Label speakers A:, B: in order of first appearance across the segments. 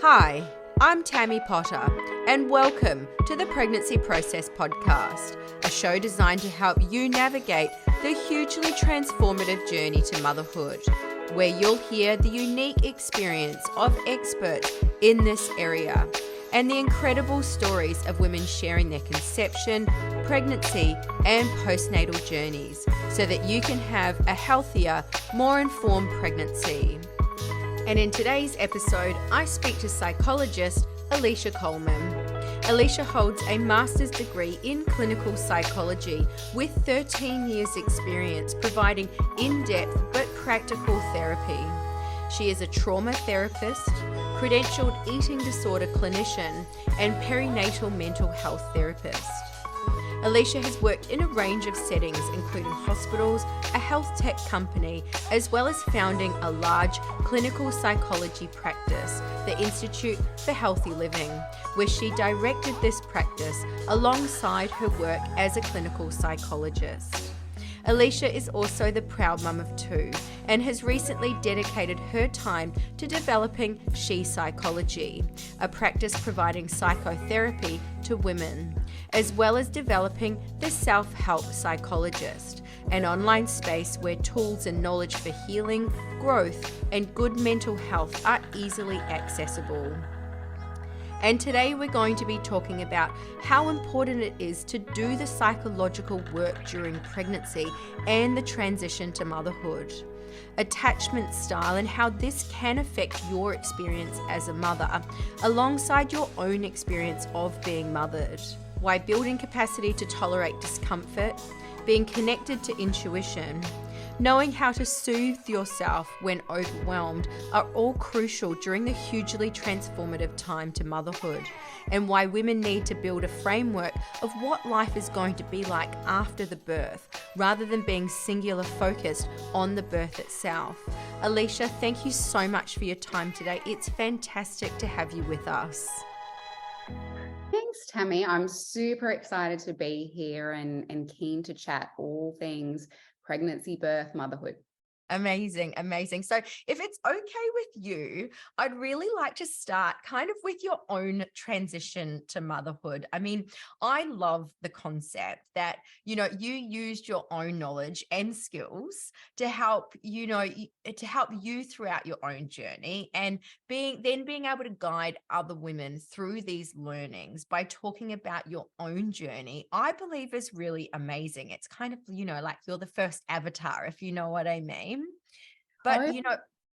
A: Hi, I'm Tammy Potter, and welcome to the Pregnancy Process Podcast, a show designed to help you navigate the hugely transformative journey to motherhood, where you'll hear the unique experience of experts in this area and the incredible stories of women sharing their conception, pregnancy, and postnatal journeys so that you can have a healthier, more informed pregnancy. And in today's episode, I speak to psychologist Alysha Coleman. Alysha holds a master's degree in clinical psychology with 13 years experience providing in-depth but practical therapy. She is a trauma therapist, credentialed eating disorder clinician, and perinatal mental health therapist. Alysha has worked in a range of settings, including hospitals, a health tech company, as well as founding a large clinical psychology practice, the Institute for Healthy Living, where she directed this practice alongside her work as a clinical psychologist. Alysha is also the proud mum of two and has recently dedicated her time to developing She Psychology, a practice providing psychotherapy to women, as well as developing the Self-Help Psychologist, an online space where tools and knowledge for healing, growth, and good mental health are easily accessible. And today we're going to be talking about how important it is to do the psychological work during pregnancy and the transition to motherhood, attachment style and how this can affect your experience as a mother alongside your own experience of being mothered, why building capacity to tolerate discomfort, being connected to intuition, knowing how to soothe yourself when overwhelmed are all crucial during the hugely transformative time to motherhood, and why women need to build a framework of what life is going to be like after the birth, rather than being singular focused on the birth itself. Alysha, thank you so much for your time today. It's fantastic to have you with us.
B: Thanks, Tammy. I'm super excited to be here and keen to chat all things pregnancy, birth, motherhood.
A: Amazing. So if it's okay with you, I'd really like to start kind of with your own transition to motherhood. I mean, I love the concept that, you used your own knowledge and skills to help, to help you throughout your own journey and being able to guide other women through these learnings by talking about your own journey, I believe is really amazing. It's kind of, like you're the first avatar, if you know what I mean. But,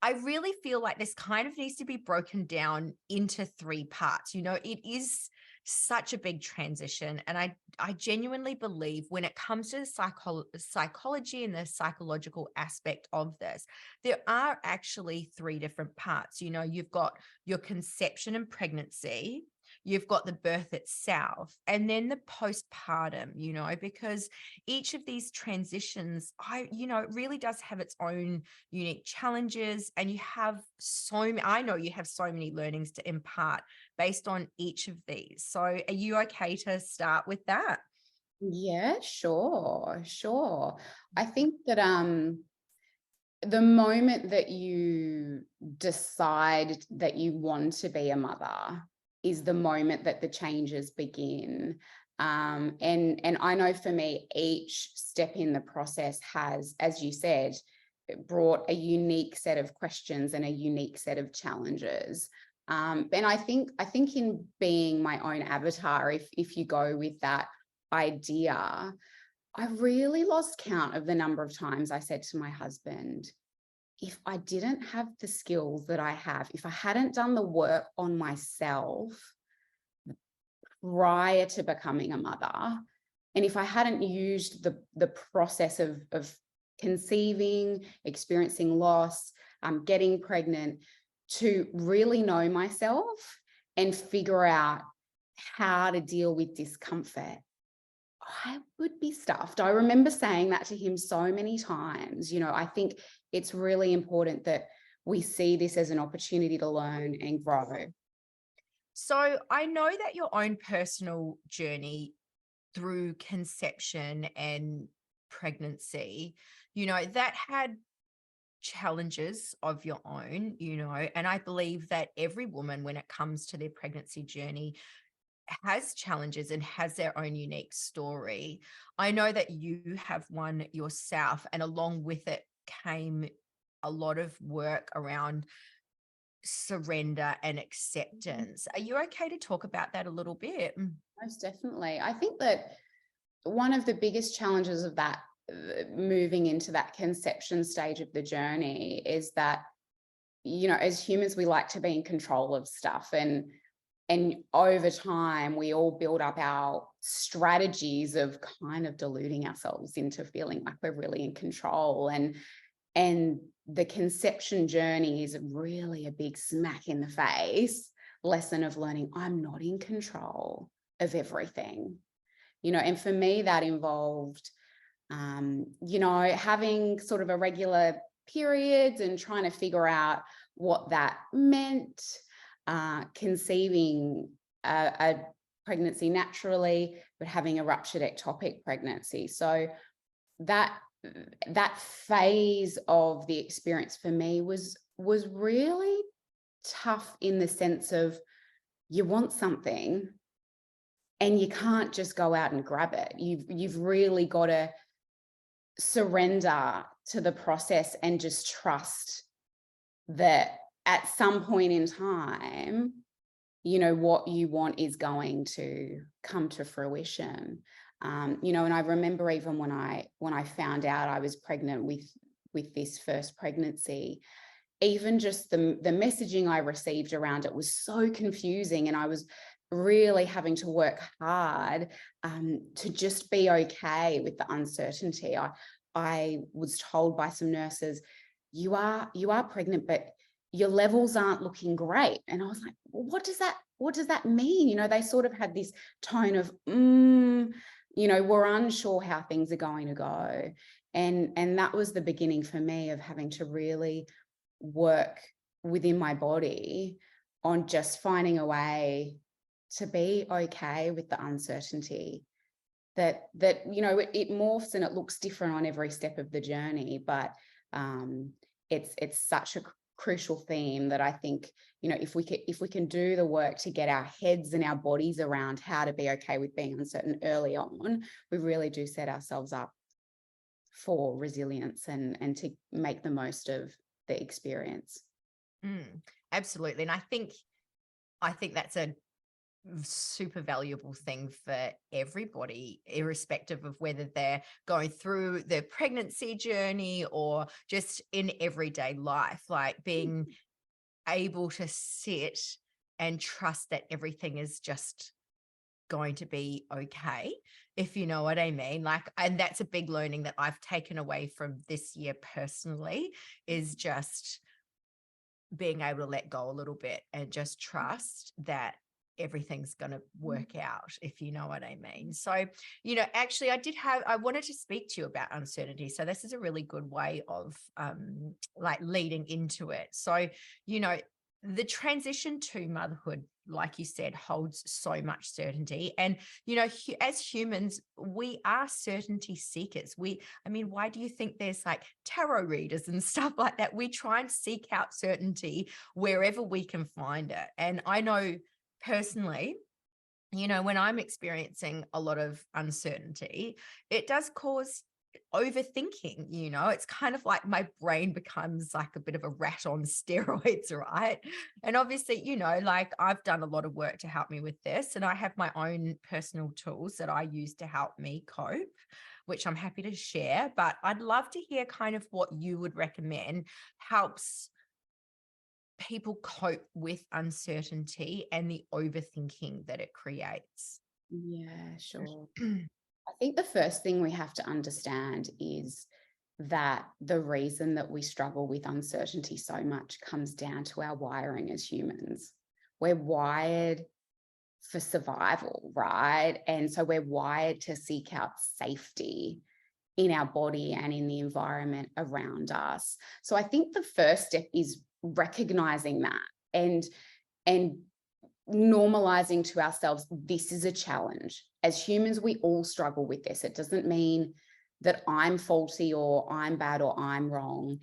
A: I really feel like this kind of needs to be broken down into three parts. It is such a big transition. And I genuinely believe when it comes to the psychology and the psychological aspect of this, there are actually three different parts. You've got your conception and pregnancy, you've got the birth itself, and then the postpartum, because each of these transitions, it really does have its own unique challenges. And I know you have so many learnings to impart based on each of these. So are you okay to start with that?
B: Yeah, sure. I think that the moment that you decide that you want to be a mother is the moment that the changes begin. And I know for me, each step in the process has, as you said, brought a unique set of questions and a unique set of challenges. And I think in being my own avatar, if you go with that idea, I really lost count of the number of times I said to my husband, if I didn't have the skills that I have, if I hadn't done the work on myself prior to becoming a mother, and if I hadn't used the process of conceiving, experiencing loss, getting pregnant to really know myself and figure out how to deal with discomfort, I would be stuffed. I remember saying that to him so many times. I think it's really important that we see this as an opportunity to learn and grow.
A: So I know that your own personal journey through conception and pregnancy, that had challenges of your own, and I believe that every woman, when it comes to their pregnancy journey, has challenges and has their own unique story. I know that you have one yourself, and along with it came a lot of work around surrender and acceptance. Are you okay to talk about that a little bit?
B: Most definitely. I think that one of the biggest challenges of that, moving into that conception stage of the journey, is that, as humans, we like to be in control of stuff. And over time, we all build up our strategies of kind of deluding ourselves into feeling like we're really in control. And the conception journey is really a big smack in the face lesson of learning I'm not in control of everything. And for me, that involved, having sort of irregular periods and trying to figure out what that meant, conceiving a pregnancy naturally, but having a ruptured ectopic pregnancy. So that phase of the experience for me was really tough, in the sense of you want something and you can't just go out and grab it. You've really got to surrender to the process and just trust that at some point in time, what you want is going to come to fruition. And I remember even when I found out I was pregnant with this first pregnancy, even just the messaging I received around it was so confusing, and I was really having to work hard to just be okay with the uncertainty. I was told by some nurses, you are pregnant, but your levels aren't looking great. And I was like, well, what does that mean? They sort of had this tone of, we're unsure how things are going to go. And that was the beginning for me of having to really work within my body on just finding a way to be okay with the uncertainty. That it morphs and it looks different on every step of the journey, but it's such a crucial theme that I think, if we can do the work to get our heads and our bodies around how to be okay with being uncertain early on, we really do set ourselves up for resilience and to make the most of the experience.
A: Absolutely. And I think that's a super valuable thing for everybody, irrespective of whether they're going through their pregnancy journey or just in everyday life, like being able to sit and trust that everything is just going to be okay, if you know what I mean. And that's a big learning that I've taken away from this year personally, is just being able to let go a little bit and just trust that everything's going to work out, if you know what I mean. So, actually I wanted to speak to you about uncertainty. So this is a really good way of leading into it. So, the transition to motherhood, like you said, holds so much certainty. And, as humans, we are certainty seekers. Why do you think there's like tarot readers and stuff like that? We try and seek out certainty wherever we can find it. And I know personally, when I'm experiencing a lot of uncertainty, it does cause overthinking. It's kind of like my brain becomes like a bit of a rat on steroids, right? And obviously, I've done a lot of work to help me with this, and I have my own personal tools that I use to help me cope, which I'm happy to share. But I'd love to hear kind of what you would recommend helps people cope with uncertainty and the overthinking that it creates.
B: Yeah, sure. I think the first thing we have to understand is that the reason that we struggle with uncertainty so much comes down to our wiring as humans. We're wired for survival, right? And so we're wired to seek out safety in our body and in the environment around us. So I think the first step is recognizing that and normalizing to ourselves, this is a challenge. As humans, we all struggle with this. It doesn't mean that I'm faulty or I'm bad or I'm wrong.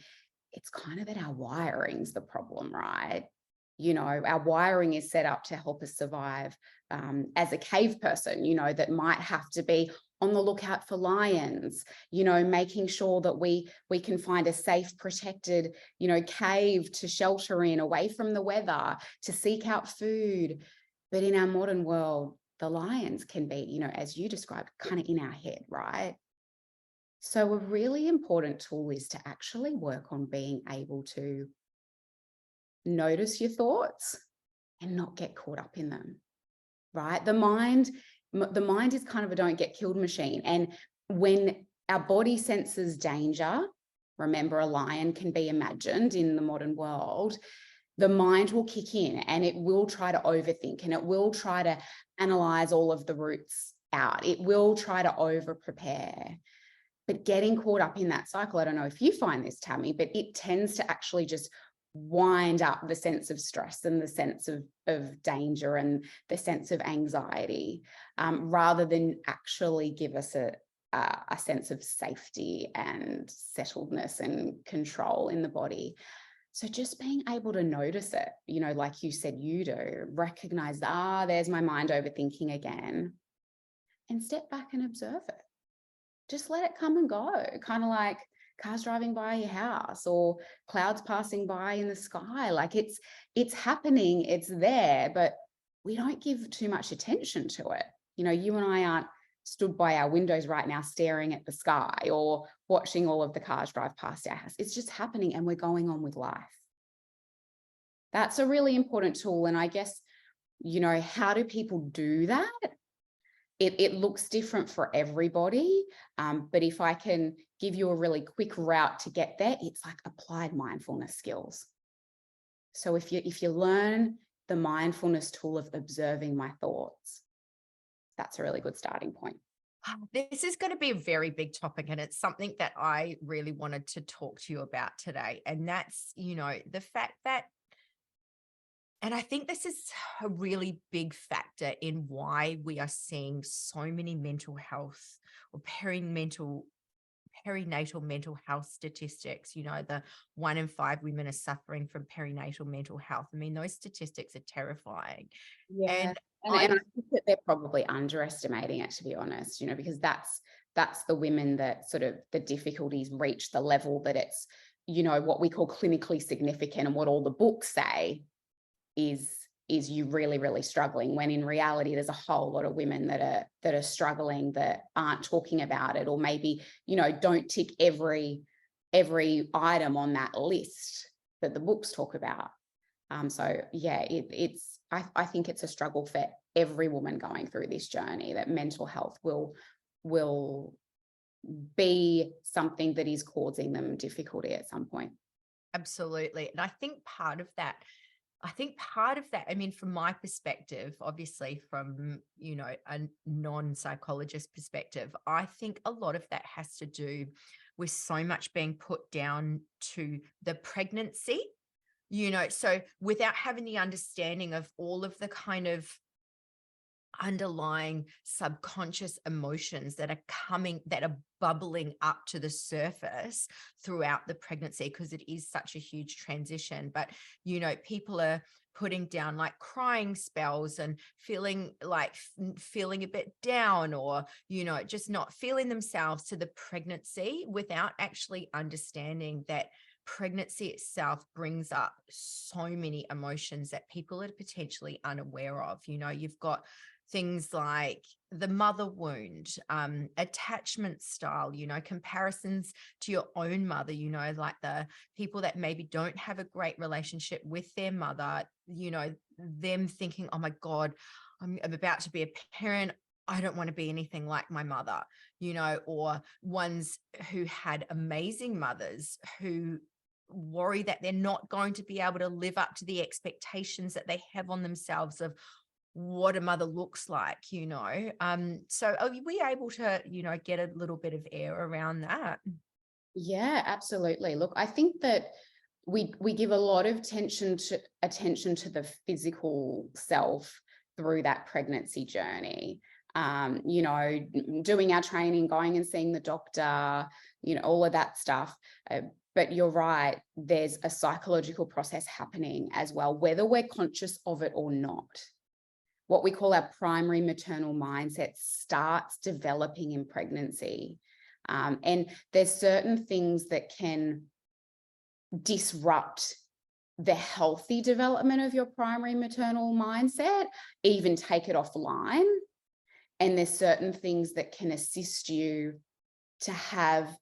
B: it's kind of that our wiring's the problem, right? You know, our wiring is set up to help us survive as a cave person, you know, that might have to be on the lookout for lions, you know, making sure that we can find a safe, protected, you know, cave to shelter in, away from the weather, to seek out food. But in our modern world, the lions can be, you know, as you described, kind of in our head, right? So a really important tool is to actually work on being able to notice your thoughts and not get caught up in them, right? The mind is kind of a don't get killed machine. And when our body senses danger, remember, a lion can be imagined in the modern world, the mind will kick in and it will try to overthink, and it will try to analyze all of the routes out. It will try to over prepare. But getting caught up in that cycle, I don't know if you find this, Tammy, but it tends to actually just wind up the sense of stress and the sense of danger and the sense of anxiety, rather than actually give us a sense of safety and settledness and control in the body. So just being able to notice it, you know, like you said you do, recognize, there's my mind overthinking again, and step back and observe it. Just let it come and go, kind of like cars driving by your house or clouds passing by in the sky. Like it's happening, it's there, but we don't give too much attention to it. You know, you and I aren't stood by our windows right now staring at the sky or watching all of the cars drive past our house. It's just happening and we're going on with life. That's a really important tool. And I guess, you know, how do people do that? It looks different for everybody, but if I can give you a really quick route to get there, it's like applied mindfulness skills. So if you learn the mindfulness tool of observing my thoughts, that's a really good starting point.
A: This is going to be a very big topic, and it's something that I really wanted to talk to you about today. And that's, you know, the fact that, and I think this is a really big factor in why we are seeing so many mental health or perinatal mental health statistics. You know, the 1 in 5 women are suffering from perinatal mental health. I mean, those statistics are terrifying.
B: Yeah.
A: And
B: I think that they're probably underestimating it, to be honest, you know, because that's the women that sort of the difficulties reach the level that it's, you know, what we call clinically significant, and what all the books say is you really, really struggling, when in reality there's a whole lot of women that are struggling, that aren't talking about it, or maybe, you know, don't tick every item on that list that the books talk about. So yeah, I think it's a struggle for every woman going through this journey, that mental health will be something that is causing them difficulty at some point.
A: absolutely. And I think part of that, I mean, from my perspective, obviously from, you know, a non-psychologist perspective, I think a lot of that has to do with so much being put down to the pregnancy, you know, so without having the understanding of all of the kind of underlying subconscious emotions that are bubbling up to the surface throughout the pregnancy, because it is such a huge transition. But, you know, people are putting down like crying spells and feeling a bit down, or, you know, just not feeling themselves to the pregnancy, without actually understanding that pregnancy itself brings up so many emotions that people are potentially unaware of. You know, you've got things like the mother wound, attachment style, you know, comparisons to your own mother, you know, like the people that maybe don't have a great relationship with their mother, you know, them thinking, oh my God, I'm about to be a parent, I don't want to be anything like my mother, you know, or ones who had amazing mothers who worry that they're not going to be able to live up to the expectations that they have on themselves of what a mother looks like, you know. So are we able to, you know, get a little bit of air around that?
B: Yeah, absolutely. Look, I think that we give a lot of attention to the physical self through that pregnancy journey. You know, doing our training, going and seeing the doctor, all of that stuff. But you're right, there's a psychological process happening as well, whether we're conscious of it or not. What we call our primary maternal mindset starts developing in pregnancy. And there's certain things that can disrupt the healthy development of your primary maternal mindset, even take it offline. And there's certain things that can assist you to have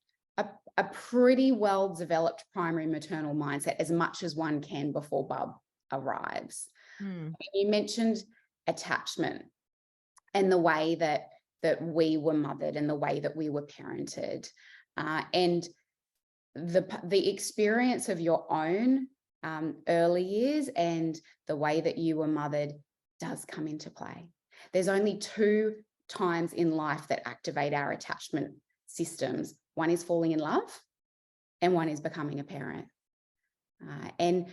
B: a pretty well-developed primary maternal mindset, as much as one can before bub arrives. You mentioned attachment and the way that we were mothered and the way that we were parented, and the experience of your own early years and the way that you were mothered does come into play. There's only 2 times in life that activate our attachment systems. One is falling in love, and one is becoming a parent. And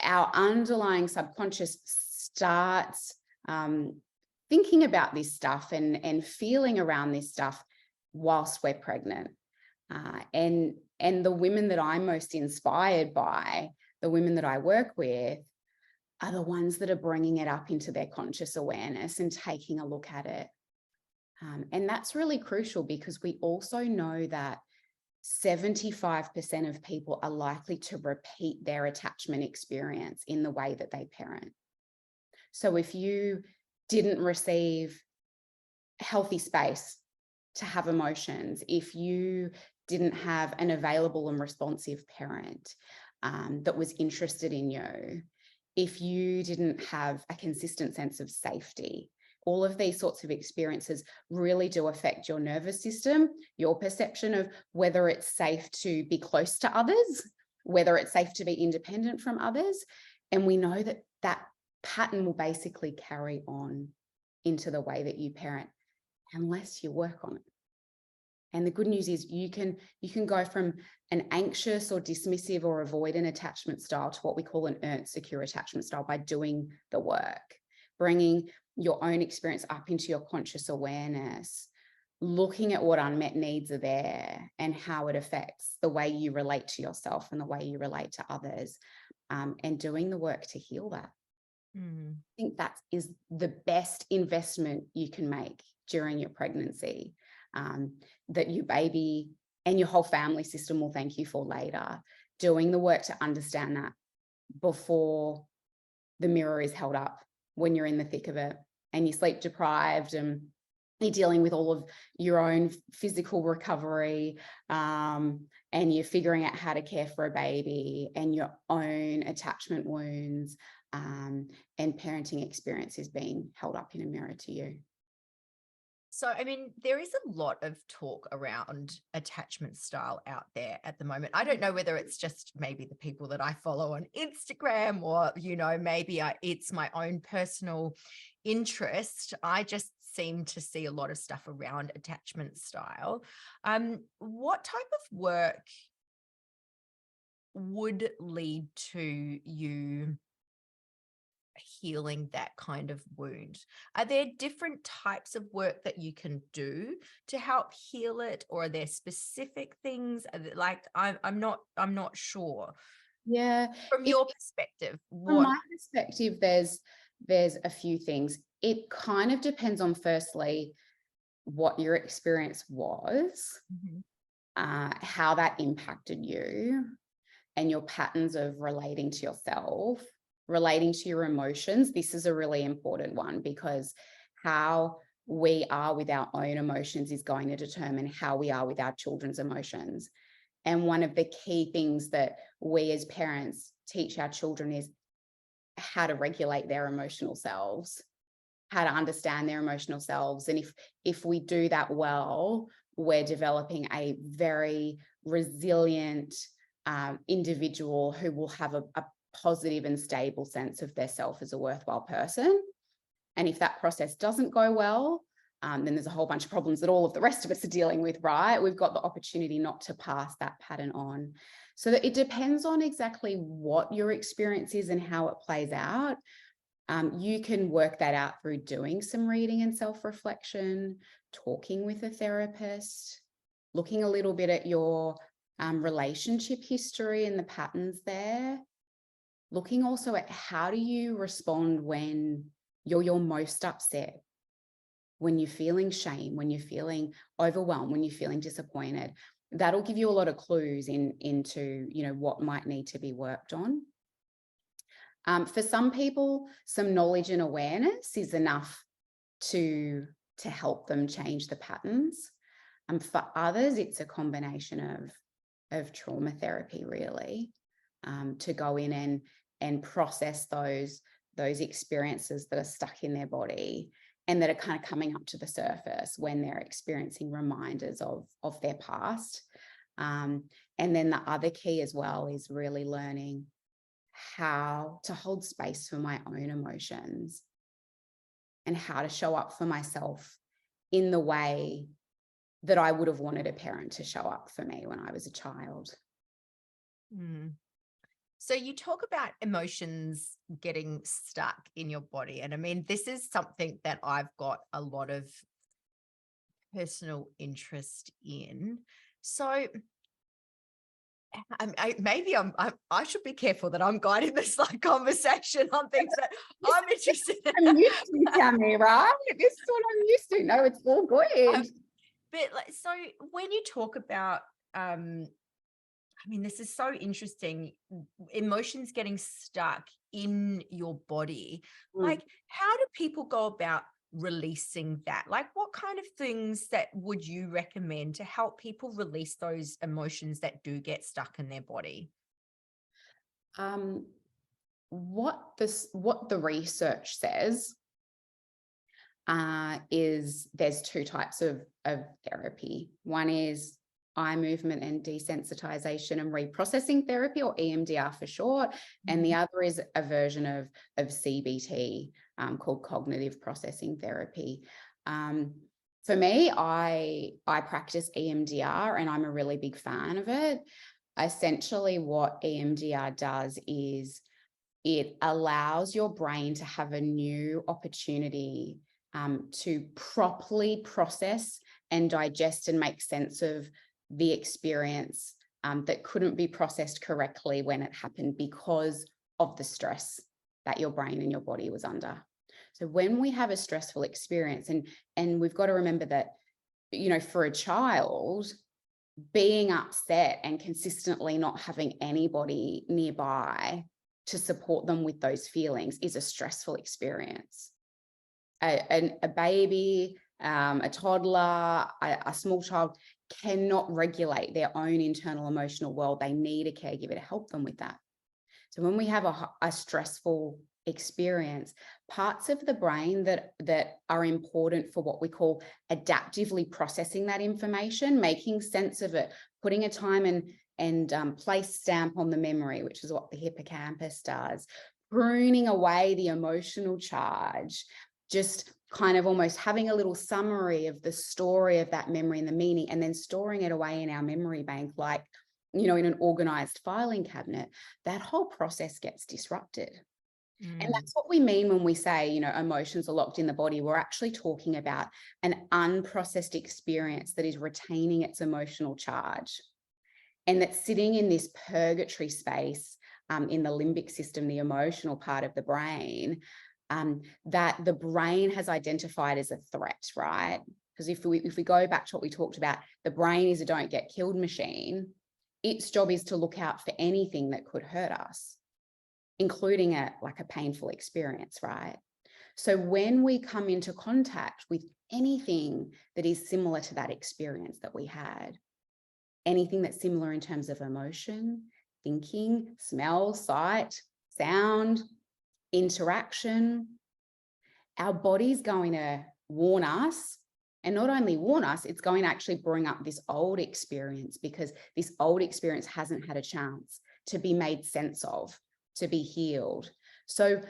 B: our underlying subconscious starts thinking about this stuff and feeling around this stuff whilst we're pregnant. And the women that I'm most inspired by, the women that I work with, are the ones that are bringing it up into their conscious awareness and taking a look at it. And that's really crucial, because we also know that 75% of people are likely to repeat their attachment experience in the way that they parent. So if you didn't receive healthy space to have emotions, if you didn't have an available and responsive parent that was interested in you, if you didn't have a consistent sense of safety, all of these sorts of experiences really do affect your nervous system, your perception of whether it's safe to be close to others, whether it's safe to be independent from others. And we know that that pattern will basically carry on into the way that you parent, unless you work on it. And the good news is you can go from an anxious or dismissive or avoidant attachment style to what we call an earned secure attachment style by doing the work, bringing your own experience up into your conscious awareness, looking at what unmet needs are there and how it affects the way you relate to yourself and the way you relate to others, and doing the work to heal that. I think that is the best investment you can make during your pregnancy, that your baby and your whole family system will thank you for later. Doing the work to understand that before the mirror is held up when you're in the thick of it and you're sleep deprived and you're dealing with all of your own physical recovery, and you're figuring out how to care for a baby and your own attachment wounds, and parenting experiences being held up in a mirror to you.
A: So, I mean, there is a lot of talk around attachment style out there at the moment. I don't know whether it's just maybe the people that I follow on Instagram or, maybe it's my own personal interest. I just seem to see a lot of stuff around attachment style. What type of work would lead to you healing that kind of wound? Are there different types of work that you can do to help heal it, or are there specific things? Like I'm not sure.
B: Yeah.
A: From your perspective,
B: From my perspective, there's a few things. It kind of depends on, firstly, what your experience was, how that impacted you, and your patterns of relating to yourself, relating to your emotions. This is a really important one, because how we are with our own emotions is going to determine how we are with our children's emotions. And one of the key things that we as parents teach our children is how to regulate their emotional selves, how to understand their emotional selves. And if we do that well, we're developing a very resilient individual who will have a positive and stable sense of their self as a worthwhile person. And if that process doesn't go well, then there's a whole bunch of problems that all of the rest of us are dealing with, right? We've got the opportunity not to pass that pattern on. So that it depends on exactly what your experience is and how it plays out. You can work that out through doing some reading and self-reflection, talking with a therapist, looking a little bit at your relationship history and the patterns there, looking also at how do you respond when you're your most upset, when you're feeling shame, when you're feeling overwhelmed, when you're feeling disappointed. That'll give you a lot of clues into, you know, what might need to be worked on. For some people, some knowledge and awareness is enough to help them change the patterns. For others, it's a combination of trauma therapy, really, to go in and process those experiences that are stuck in their body and that are kind of coming up to the surface when they're experiencing reminders of their past. And then the other key as well is really learning how to hold space for my own emotions and how to show up for myself in the way that I would have wanted a parent to show up for me when I was a child.
A: So you talk about emotions getting stuck in your body. And I mean, this is something that I've got a lot of personal interest in. So I should be careful that I'm guiding this like conversation on things that I'm interested in.
B: I'm used to, Tammy, right? This is what I'm used to. No, it's all good.
A: But like, so when you talk about, I mean, this is so interesting. Emotions getting stuck in your body. Like, how do people go about releasing that? Like, what kind of things that would you recommend to help people release those emotions that do get stuck in their body?
B: What the research says is there's two types of therapy. One is eye movement and desensitization and reprocessing therapy, or EMDR for short, and the other is a version of CBT called cognitive processing therapy. For me, I practice EMDR and I'm a really big fan of it. Essentially, what EMDR does is it allows your brain to have a new opportunity to properly process and digest and make sense of the experience that couldn't be processed correctly when it happened because of the stress that your brain and your body was under. So when we have a stressful experience, and we've got to remember that, you know, for a child, being upset and consistently not having anybody nearby to support them with those feelings is a stressful experience. A baby, a toddler, a small child cannot regulate their own internal emotional world. They need a caregiver to help them with that. So when we have a stressful experience, parts of the brain that are important for what we call adaptively processing that information, making sense of it, putting a time and place stamp on the memory, which is what the hippocampus does, pruning away the emotional charge, just kind of almost having a little summary of the story of that memory and the meaning, and then storing it away in our memory bank, like, you know, in an organized filing cabinet. That whole process gets disrupted. And that's what we mean when we say, you know, emotions are locked in the body. We're actually talking about an unprocessed experience that is retaining its emotional charge and that's sitting in this purgatory space in the limbic system, the emotional part of the brain, that the brain has identified as a threat, right? Because if we go back to what we talked about, the brain is a don't get killed machine. Its job is to look out for anything that could hurt us, including a painful experience, right? So when we come into contact with anything that is similar to that experience that we had, anything that's similar in terms of emotion, thinking, smell, sight, sound, interaction, our body's going to warn us. And not only warn us, it's going to actually bring up this old experience, because this old experience hasn't had a chance to be made sense of, to be healed. So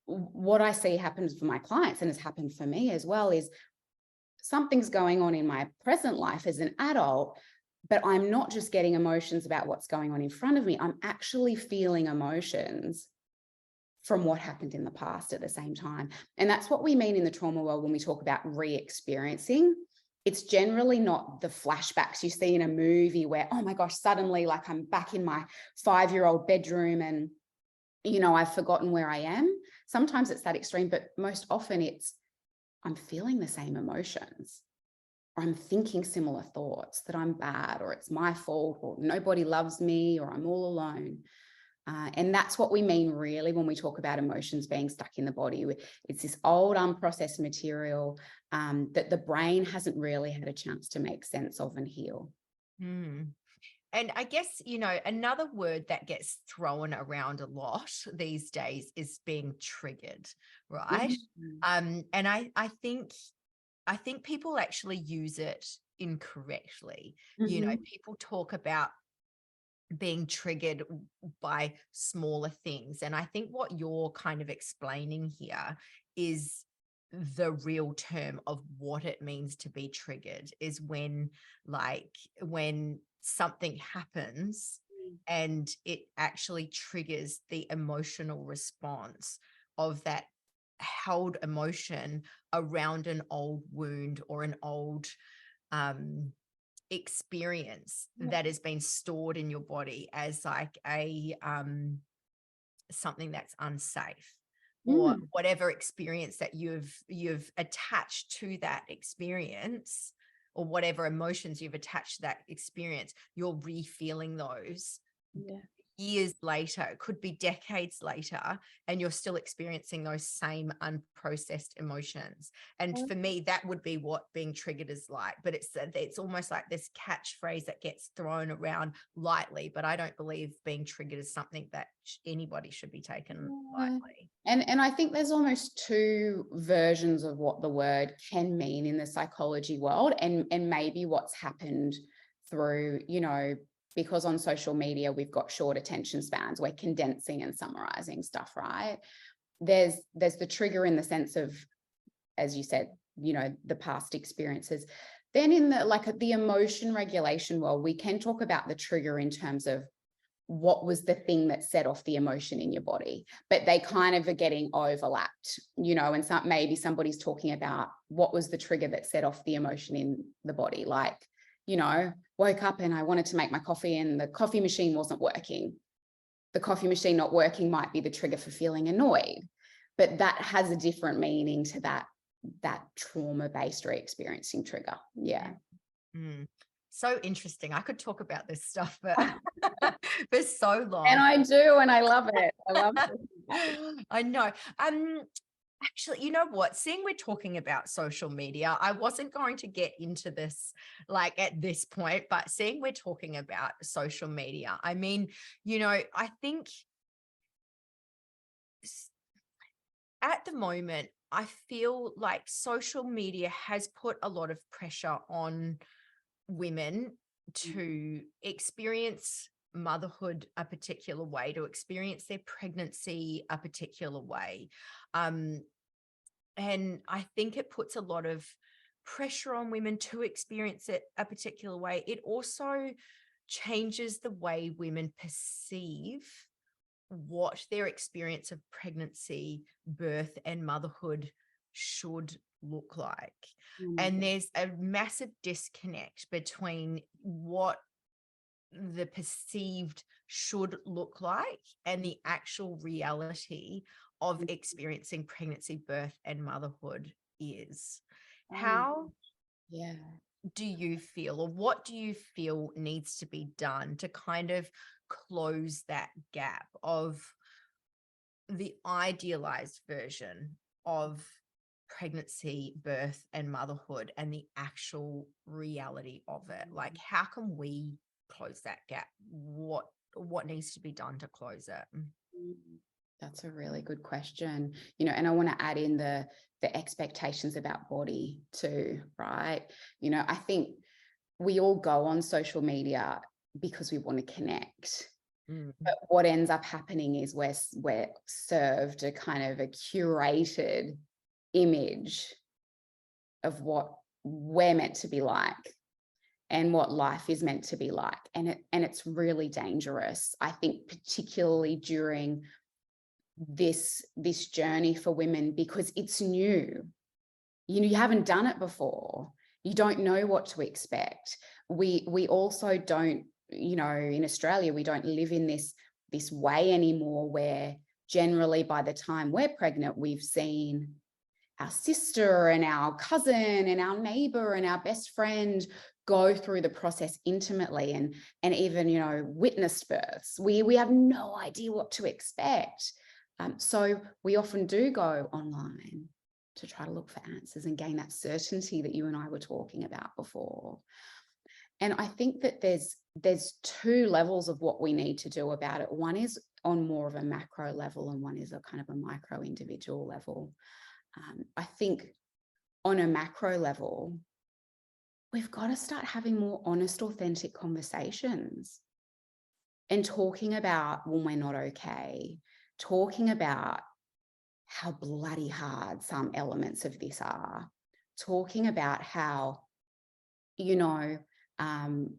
B: what I see happens for my clients, and has happened for me as well, is something's going on in my present life as an adult, but I'm not just getting emotions about what's going on in front of me. I'm actually feeling emotions from what happened in the past at the same time. And that's what we mean in the trauma world when we talk about re-experiencing. it's generally not the flashbacks you see in a movie where, oh my gosh, suddenly like I'm back in my 5-year-old bedroom and, you know, I've forgotten where I am. Sometimes it's that extreme, but most often it's, I'm feeling the same emotions, or I'm thinking similar thoughts that I'm bad, or it's my fault, or nobody loves me, or I'm all alone. And that's what we mean really when we talk about emotions being stuck in the body. It's this old unprocessed material that the brain hasn't really had a chance to make sense of and heal.
A: Mm. And I guess, you know, another word that gets thrown around a lot these days is being triggered, right? And I think people actually use it incorrectly. You know, people talk about being triggered by smaller things. And I think what you're kind of explaining here is the real term of what it means to be triggered is when something happens and it actually triggers the emotional response of that held emotion around an old wound or an old experience that has been stored in your body as like a something that's unsafe, or whatever experience that you've attached to that experience, or whatever emotions you've attached to that experience, you're re-feeling those years later. It could be decades later, and you're still experiencing those same unprocessed emotions. And for me, that would be what being triggered is like. But it's almost like this catchphrase that gets thrown around lightly, but I don't believe being triggered is something that anybody should be taken lightly.
B: And I think there's almost two versions of what the word can mean in the psychology world, and maybe what's happened through, you know, because on social media, we've got short attention spans. We're condensing and summarizing stuff, right? There's the trigger in the sense of, as you said, you know, the past experiences. Then in the emotion regulation world, we can talk about the trigger in terms of what was the thing that set off the emotion in your body, but they kind of are getting overlapped, you know, and maybe somebody's talking about what was the trigger that set off the emotion in the body. Like, you know, woke up and I wanted to make my coffee and the coffee machine wasn't working. The coffee machine not working might be the trigger for feeling annoyed, but that has a different meaning to that trauma-based re-experiencing trigger. Yeah.
A: So interesting. I could talk about this stuff but for so long.
B: And I do, and I love it. I love it.
A: I know. Actually, you know what? Seeing we're talking about social media, I wasn't going to get into this like at this point, but seeing we're talking about social media, I mean, you know, I think at the moment, I feel like social media has put a lot of pressure on women to experience motherhood a particular way, to experience their pregnancy a particular way. And I think it puts a lot of pressure on women to experience it a particular way. It also changes the way women perceive what their experience of pregnancy, birth, and motherhood should look like. And there's a massive disconnect between what the perceived should look like and the actual reality of experiencing pregnancy, birth, and motherhood is. How do you feel, or what do you feel needs to be done to kind of close that gap of the idealized version of pregnancy, birth, and motherhood and the actual reality of it? Like, how can we close that gap? What needs to be done to close it?
B: That's a really good question. You know, and I want to add in the expectations about body too, right? You know, I think we all go on social media because we want to connect. But what ends up happening is we're served a kind of a curated image of what we're meant to be like and what life is meant to be like. And it's really dangerous, I think, particularly during this journey for women, because it's new. You know, you haven't done it before. You don't know what to expect. We also don't, you know, in Australia, we don't live in this way anymore where generally by the time we're pregnant, we've seen our sister and our cousin and our neighbor and our best friend go through the process intimately and even, you know, witnessed births. We have no idea what to expect. So we often do go online to try to look for answers and gain that certainty that you and I were talking about before. And I think that there's two levels of what we need to do about it. One is on more of a macro level, and one is a kind of a micro individual level. I think on a macro level, we've got to start having more honest, authentic conversations and talking about when we're not okay, talking about how bloody hard some elements of this are, talking about how, you know,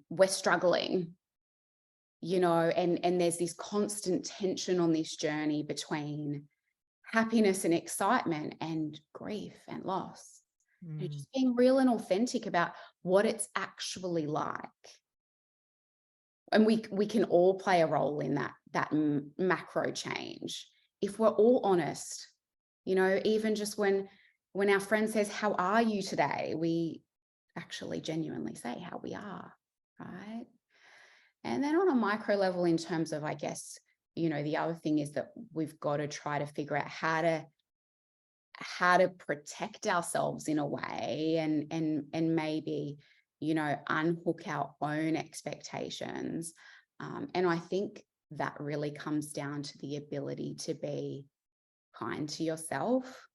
B: we're struggling, you know, and there's this constant tension on this journey between happiness and excitement and grief and loss. And just being real and authentic about what it's actually like. And we can all play a role in that macro change. If we're all honest, you know, even just when our friend says, "How are you today?" we actually genuinely say how we are, right? And then on a micro level, in terms of, I guess, you know, the other thing is that we've got to try to figure out how to protect ourselves in a way and maybe, you know, unhook our own expectations. And I think that really comes down to the ability to be kind to yourself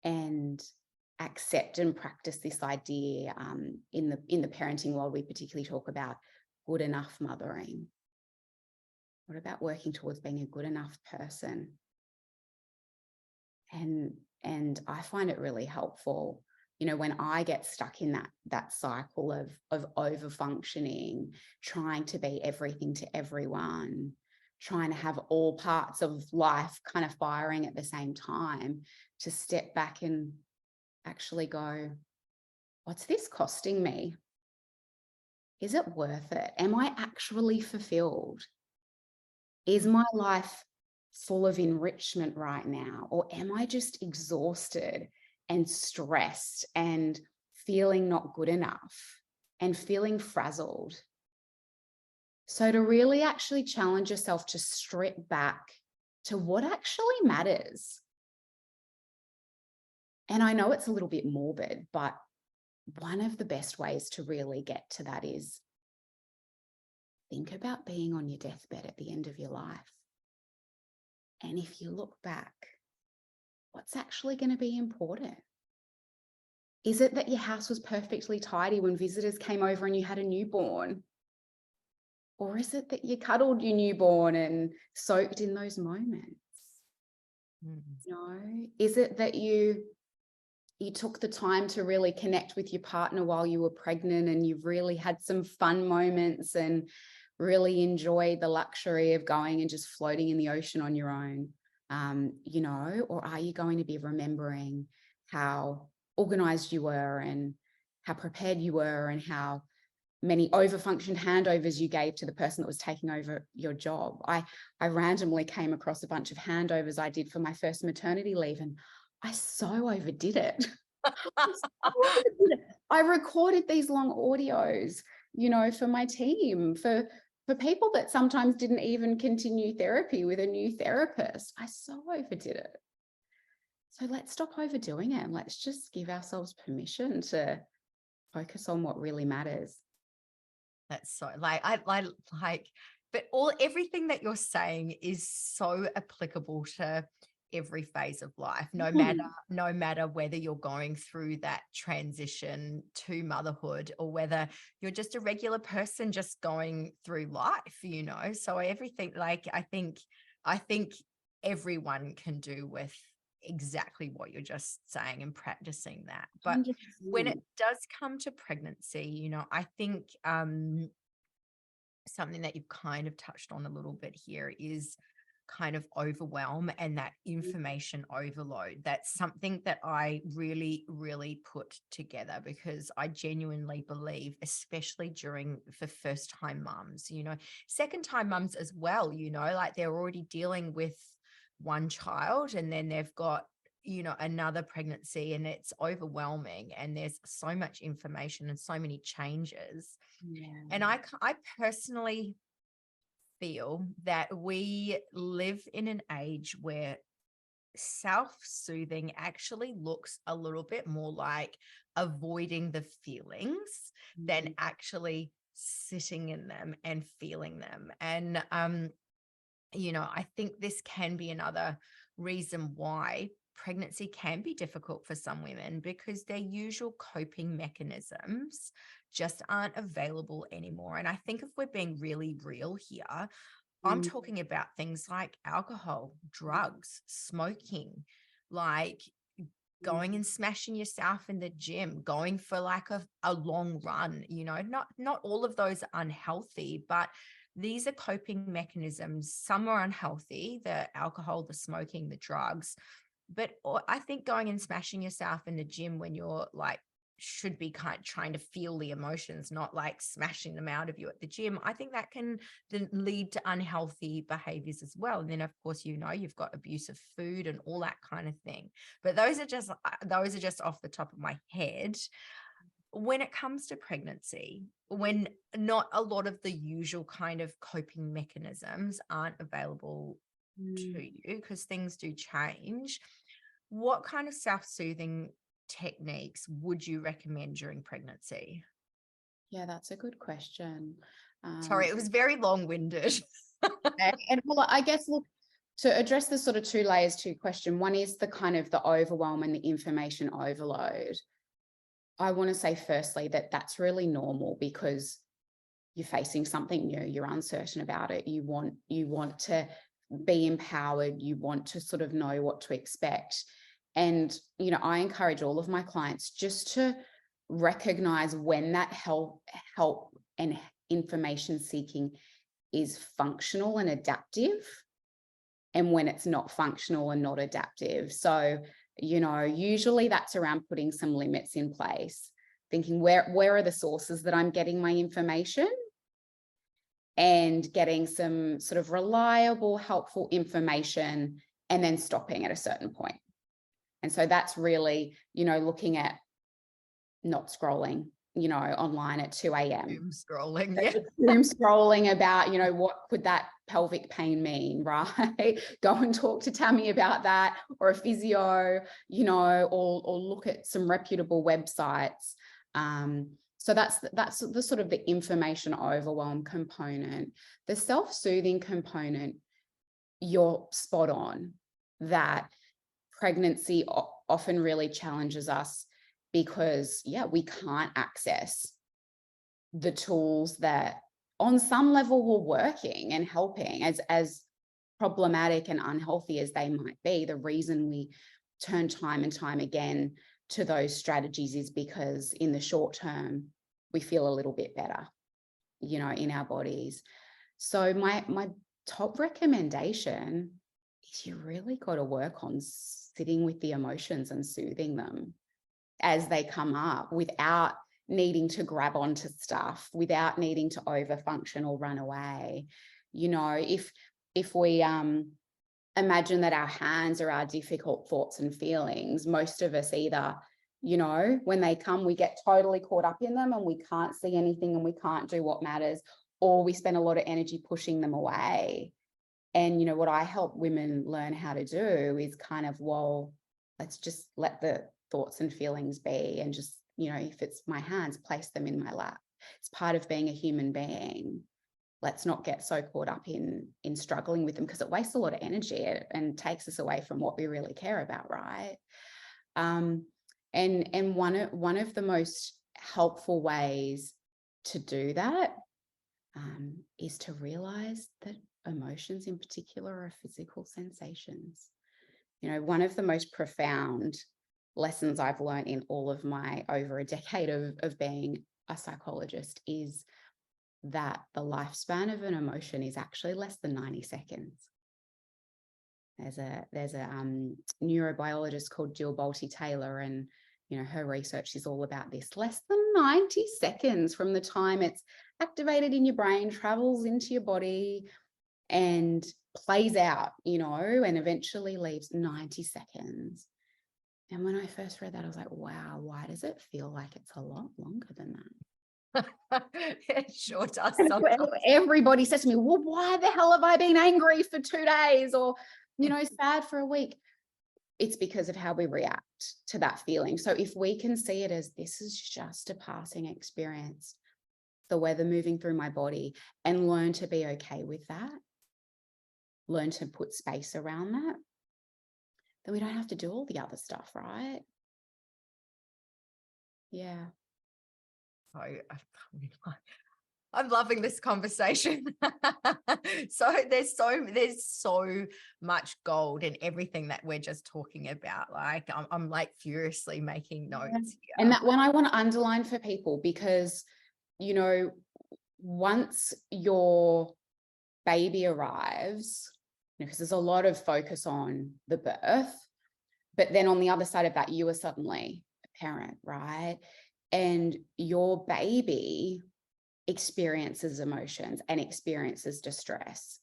B: and accept and practice this idea. In the parenting world, we particularly talk about good enough mothering. What about working towards being a good enough person? And I find it really helpful, you know, when I get stuck in that cycle of over functioning, trying to be everything to everyone, trying to have all parts of life kind of firing at the same time, to step back and actually go, what's this costing me? Is it worth it? Am I actually fulfilled? Is my life full of enrichment right now? Or am I just exhausted and stressed and feeling not good enough and feeling frazzled? So to really actually challenge yourself to strip back to what actually matters. And I know it's a little bit morbid, but one of the best ways to really get to that is think about being on your deathbed at the end of your life. And if you look back, what's actually going to be important? Is it that your house was perfectly tidy when visitors came over and you had a newborn? Or is it that you cuddled your newborn and soaked in those moments? No. Is it that you took the time to really connect with your partner while you were pregnant and you've really had some fun moments and really enjoyed the luxury of going and just floating in the ocean on your own? You know, or are you going to be remembering how organized you were and how prepared you were and how many overfunctioned handovers you gave to the person that was taking over your job? I randomly came across a bunch of handovers I did for my first maternity leave, and I so overdid it. I recorded these long audios, you know, for my team, for people that sometimes didn't even continue therapy with a new therapist. I so overdid it. So let's stop overdoing it and let's just give ourselves permission to focus on what really matters.
A: That's so like but everything that you're saying is so applicable to every phase of life, no matter whether you're going through that transition to motherhood or whether you're just a regular person just going through life, you know. So everything, like I think everyone can do with exactly what you're just saying and practicing that. But
B: 100%.
A: when it does come to pregnancy, you know, I think something that you've kind of touched on a little bit here is kind of overwhelm and that information overload. That's something that I really, really put together, because I genuinely believe, especially for first time mums, second time mums as well, like they're already dealing with one child and then they've got another pregnancy, and it's overwhelming and there's so much information and so many changes. And I personally feel that we live in an age where self-soothing actually looks a little bit more like avoiding the feelings than actually sitting in them and feeling them. And I think this can be another reason why pregnancy can be difficult for some women, because their usual coping mechanisms just aren't available anymore. And I think if we're being really real here, I'm talking about things like alcohol, drugs, smoking, like going and smashing yourself in the gym, going for like a long run. Not all of those are unhealthy, but these are coping mechanisms. Some are unhealthy, the alcohol, the smoking, the drugs. But I think going and smashing yourself in the gym when you're like, should be kind of trying to feel the emotions, not like smashing them out of you at the gym. I think that can then lead to unhealthy behaviors as well. And then of course, you've got abusive food and all that kind of thing. But those are just off the top of my head. When it comes to pregnancy, when not a lot of the usual kind of coping mechanisms aren't available to you, because things do change, what kind of self-soothing techniques would you recommend during pregnancy?
B: Yeah, that's a good question.
A: Sorry, it was very long-winded.
B: And well, I guess, look, to address the sort of two layers to your question, one is the kind of the overwhelm and the information overload. I want to say firstly that that's really normal, because you're facing something new, you're uncertain about it, you want to be empowered, you want to sort of know what to expect. And I encourage all of my clients just to recognize when that help and information seeking is functional and adaptive, and when it's not functional and not adaptive. So usually that's around putting some limits in place, thinking where are the sources that I'm getting my information, and getting some sort of reliable, helpful information, and then stopping at a certain point. And so that's really, looking at not scrolling, online at 2 a.m.
A: Doom scrolling, yeah.
B: Doom scrolling about, what could that pelvic pain mean, right? Go and talk to Tammy about that, or a physio, or look at some reputable websites. So that's the sort of the information overwhelm component. The self-soothing component, you're spot on that pregnancy often really challenges us, because we can't access the tools that on some level were working and helping, as problematic and unhealthy as they might be. The reason we turn time and time again to those strategies is because in the short term, we feel a little bit better, in our bodies. So my top recommendation is you really got to work on sitting with the emotions and soothing them as they come up, without needing to grab onto stuff, without needing to overfunction or run away. If we imagine that our hands are our difficult thoughts and feelings, most of us either, when they come, we get totally caught up in them and we can't see anything and we can't do what matters, or we spend a lot of energy pushing them away. And, what I help women learn how to do is kind of, well, let's just let the thoughts and feelings be, and just, if it's my hands, place them in my lap. It's part of being a human being. Let's not get so caught up in struggling with them, because it wastes a lot of energy and takes us away from what we really care about, right? And one of the most helpful ways to do that is to realize that emotions in particular are physical sensations. One of the most profound lessons I've learned in all of my over a decade of being a psychologist is that the lifespan of an emotion is actually less than 90 seconds. There's a neurobiologist called Jill Bolte-Taylor, and her research is all about this. Less than 90 seconds from the time it's activated in your brain, travels into your body and plays out, and eventually leaves 90 seconds. And when I first read that, I was like, wow, why does it feel like it's a lot longer than that?
A: It sure does.
B: Everybody says to me, well, why the hell have I been angry for 2 days or, sad for a week? It's because of how we react to that feeling. So if we can see it as this is just a passing experience, the weather moving through my body, and learn to be okay with that, learn to put space around that, then we don't have to do all the other stuff, right? Yeah.
A: I'm loving this conversation. So there's so much gold in everything that we're just talking about. Like I'm like furiously making notes here.
B: And that one I want to underline for people, because once your baby arrives, because there's a lot of focus on the birth, but then on the other side of that, you are suddenly a parent, right? And your baby experiences emotions and experiences distress.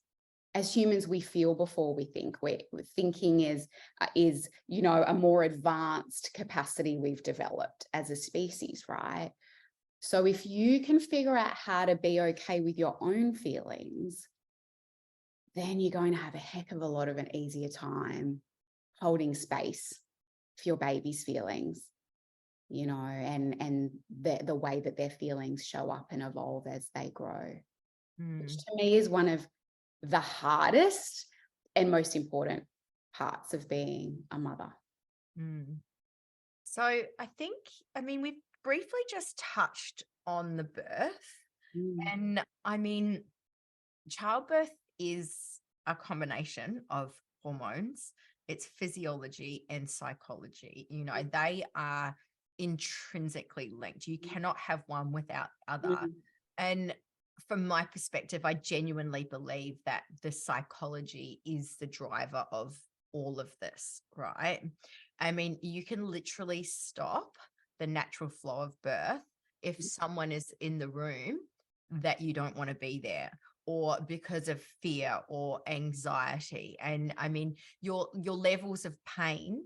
B: As humans, we feel before we think. Thinking is a more advanced capacity we've developed as a species, right? So if you can figure out how to be okay with your own feelings, then you're going to have a heck of a lot of an easier time holding space for your baby's feelings, and the way that their feelings show up and evolve as they grow, which to me is one of the hardest and most important parts of being a mother.
A: So I mean, we've briefly just touched on the birth, and I mean, childbirth is a combination of hormones. It's physiology and psychology. They are intrinsically linked. You cannot have one without the other. And from my perspective, I genuinely believe that the psychology is the driver of all of this, right? I mean, you can literally stop the natural flow of birth if someone is in the room that you don't want to be there, or because of fear or anxiety. And I mean, your levels of pain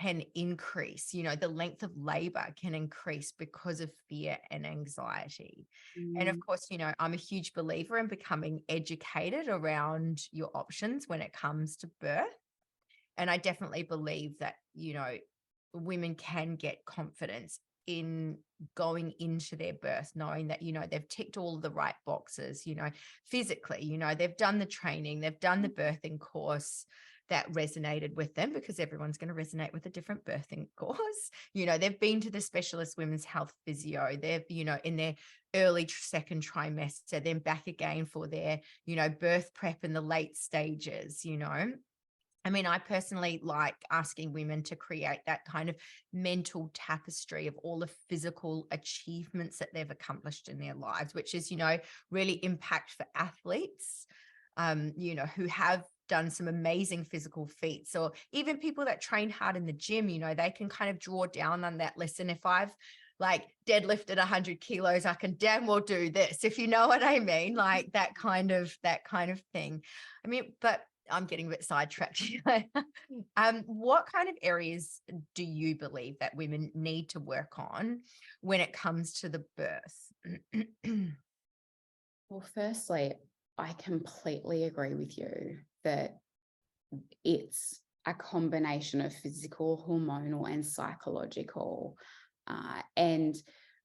A: can increase, the length of labor can increase because of fear and anxiety. And of course, I'm a huge believer in becoming educated around your options when it comes to birth. And I definitely believe that, women can get confidence in going into their birth, knowing that, they've ticked all of the right boxes, physically, they've done the training, they've done the birthing course that resonated with them, because everyone's going to resonate with a different birthing course. They've been to the specialist women's health physio, they've, in their early second trimester, then back again for their, birth prep in the late stages, I mean, I personally like asking women to create that kind of mental tapestry of all the physical achievements that they've accomplished in their lives, which is, really impact for athletes, who have done some amazing physical feats, or even people that train hard in the gym, they can kind of draw down on that. Listen, if I've like deadlifted 100 kilos, I can damn well do this, if you know what I mean, like that kind of thing. I mean, but I'm getting a bit sidetracked here. What kind of areas do you believe that women need to work on when it comes to the birth?
B: Well, firstly, I completely agree with you that it's a combination of physical, hormonal, and psychological. And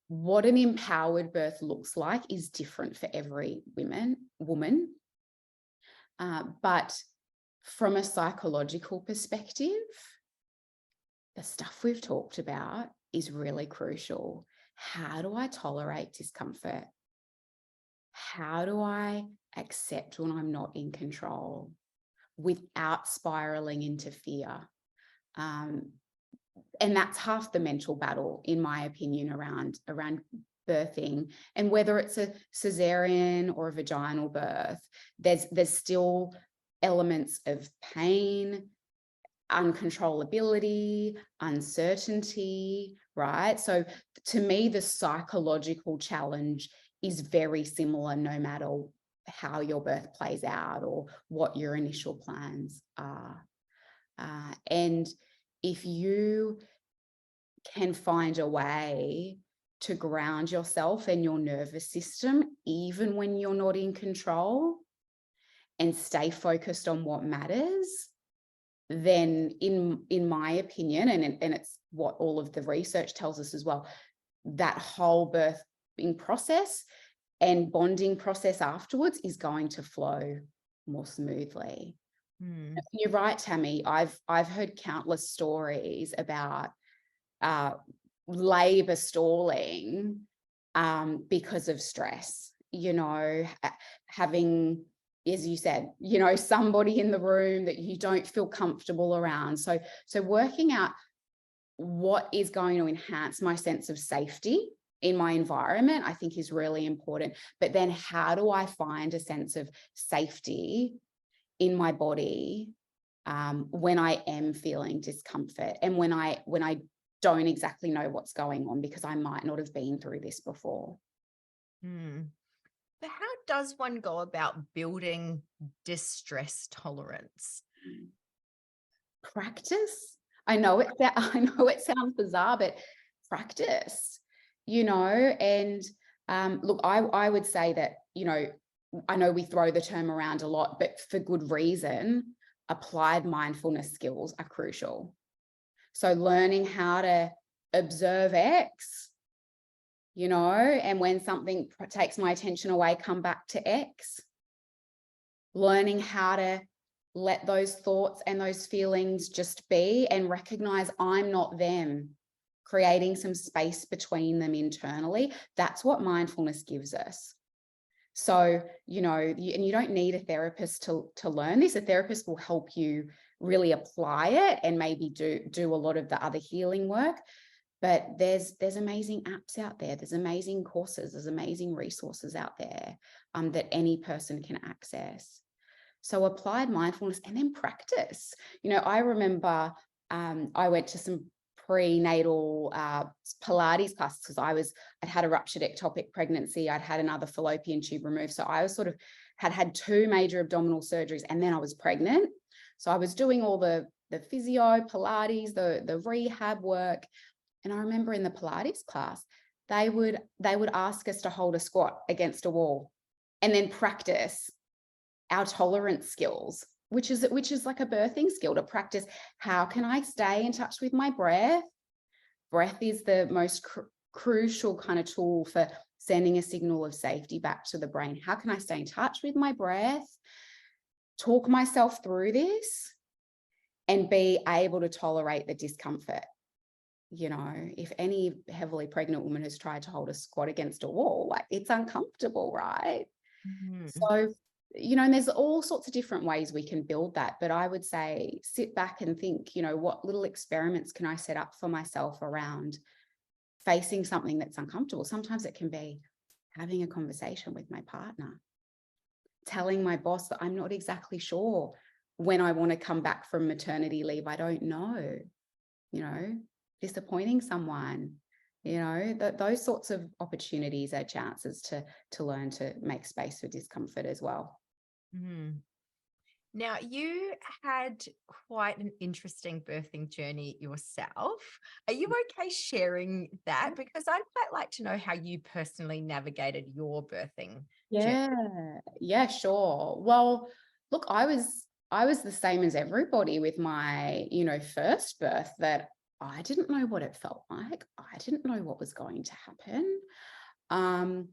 B: what an empowered birth looks like is different for every woman. But from a psychological perspective, the stuff we've talked about is really crucial. How do I tolerate discomfort? How do I accept when I'm not in control without spiraling into fear? And that's half the mental battle, in my opinion, around birthing. And whether it's a cesarean or a vaginal birth, there's still elements of pain, uncontrollability, uncertainty, right? So to me, the psychological challenge is very similar no matter how your birth plays out or what your initial plans are. And if you can find a way to ground yourself and your nervous system, even when you're not in control, and stay focused on what matters, then in my opinion, and it's what all of the research tells us as well, that whole birthing process and bonding process afterwards is going to flow more smoothly. You're right, Tammy. I've heard countless stories about labor stalling because of stress, having, as you said, somebody in the room that you don't feel comfortable around. So working out what is going to enhance my sense of safety in my environment, I think is really important. But then how do I find a sense of safety in my body when I am feeling discomfort and when I don't exactly know what's going on because I might not have been through this before.
A: But how does one go about building distress tolerance?
B: Practice. I know it sounds bizarre, but practice, and look, I would say that, I know we throw the term around a lot, but for good reason. Applied mindfulness skills are crucial. So learning how to observe X, and when something takes my attention away, come back to X. Learning how to let those thoughts and those feelings just be and recognize I'm not them, creating some space between them internally. That's what mindfulness gives us. So, and you don't need a therapist to learn this. A therapist will help you really apply it and maybe do a lot of the other healing work. But there's amazing apps out there. There's amazing courses. There's amazing resources out there that any person can access. So applied mindfulness and then practice. I remember I went to some prenatal Pilates classes because I'd had a ruptured ectopic pregnancy. I'd had another fallopian tube removed. So I was sort of had 2 major abdominal surgeries and then I was pregnant. So I was doing all the physio, Pilates, the rehab work. And I remember in the Pilates class, they would ask us to hold a squat against a wall and then practice our tolerance skills, which is like a birthing skill, to practice how can I stay in touch with my breath. Breath is the most crucial kind of tool for sending a signal of safety back to the brain. How can I stay in touch with my breath, talk myself through this, and be able to tolerate the discomfort? If any heavily pregnant woman has tried to hold a squat against a wall, like, it's uncomfortable, right? So, and there's all sorts of different ways we can build that. But I would say sit back and think, what little experiments can I set up for myself around facing something that's uncomfortable? Sometimes it can be having a conversation with my partner, telling my boss that I'm not exactly sure when I want to come back from maternity leave. I don't know, disappointing someone, those sorts of opportunities are chances to learn to make space for discomfort as well.
A: Now, you had quite an interesting birthing journey yourself. Are you okay sharing that? Because I'd quite like to know how you personally navigated your birthing journey.
B: Yeah, sure. Well, look, I was the same as everybody with my, first birth, that I didn't know what it felt like. I didn't know what was going to happen.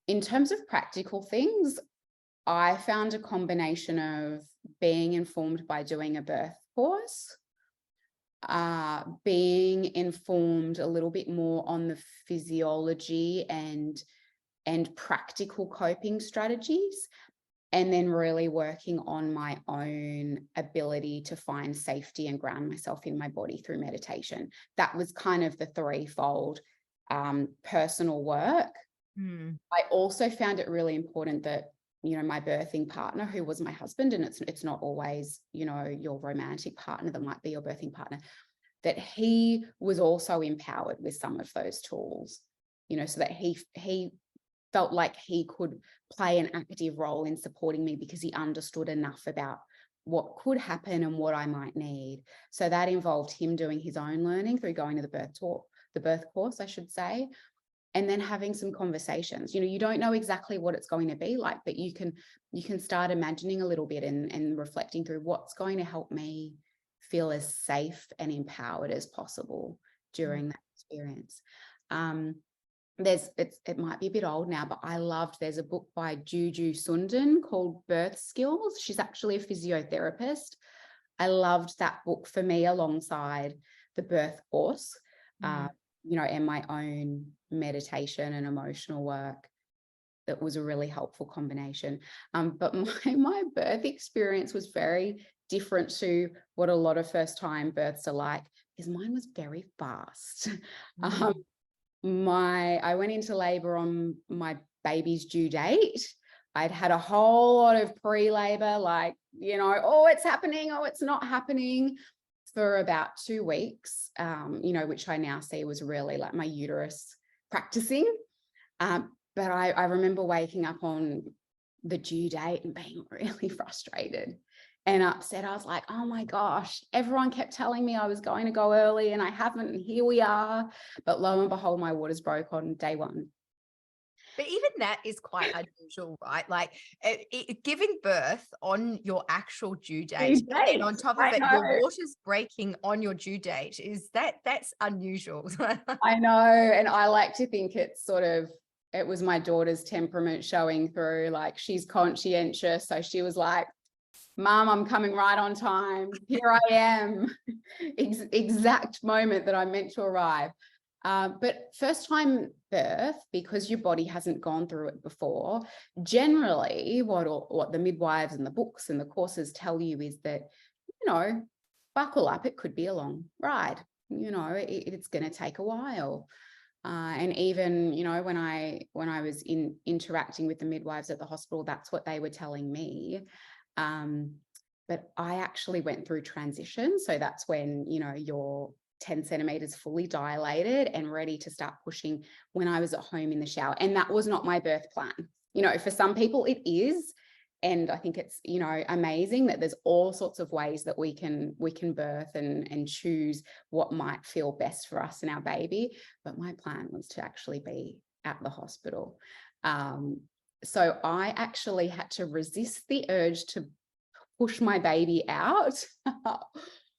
B: In terms of practical things, I found a combination of being informed by doing a birth course, being informed a little bit more on the physiology and practical coping strategies, and then really working on my own ability to find safety and ground myself in my body through meditation. That was kind of the threefold personal work. I also found it really important that my birthing partner, who was my husband, and it's not always, your romantic partner that might be your birthing partner, that he was also empowered with some of those tools, so that he felt like he could play an active role in supporting me because he understood enough about what could happen and what I might need. So that involved him doing his own learning through going to the birth course, I should say, and then having some conversations. You don't know exactly what it's going to be like, but you can start imagining a little bit and reflecting through what's going to help me feel as safe and empowered as possible during that experience. It might be a bit old now, but there's a book by Juju Sundan called Birth Skills. She's actually a physiotherapist. I loved that book for me alongside the birth course, and my own meditation and emotional work. That was a really helpful combination. But my birth experience was very different to what a lot of first-time births are like, because mine was very fast. I went into labor on my baby's due date. I'd had a whole lot of pre-labor, like, oh, it's happening, oh, it's not happening, for about 2 weeks, which I now see was really like my uterus practicing. But I remember waking up on the due date and being really frustrated and upset. I was like, oh my gosh, everyone kept telling me I was going to go early and I haven't, and here we are. But lo and behold, my waters broke on day 1.
A: But even that is quite unusual, right? Like giving birth on your actual due date, and on top of it, your water's breaking on your due date. That's unusual.
B: I know. And I like to think it was my daughter's temperament showing through. Like, she's conscientious. So she was like, Mom, I'm coming right on time. Here I am. Exact moment that I'm meant to arrive. But first time birth, because your body hasn't gone through it before, generally what the midwives and the books and the courses tell you is that, buckle up, it could be a long ride. It's going to take a while. And even, when I was interacting with the midwives at the hospital, that's what they were telling me. But I actually went through transition. So that's when, you're 10 centimeters fully dilated and ready to start pushing, when I was at home in the shower. And that was not my birth plan. For some people it is. And I think it's, amazing that there's all sorts of ways that we can birth and choose what might feel best for us and our baby. But my plan was to actually be at the hospital. So I actually had to resist the urge to push my baby out.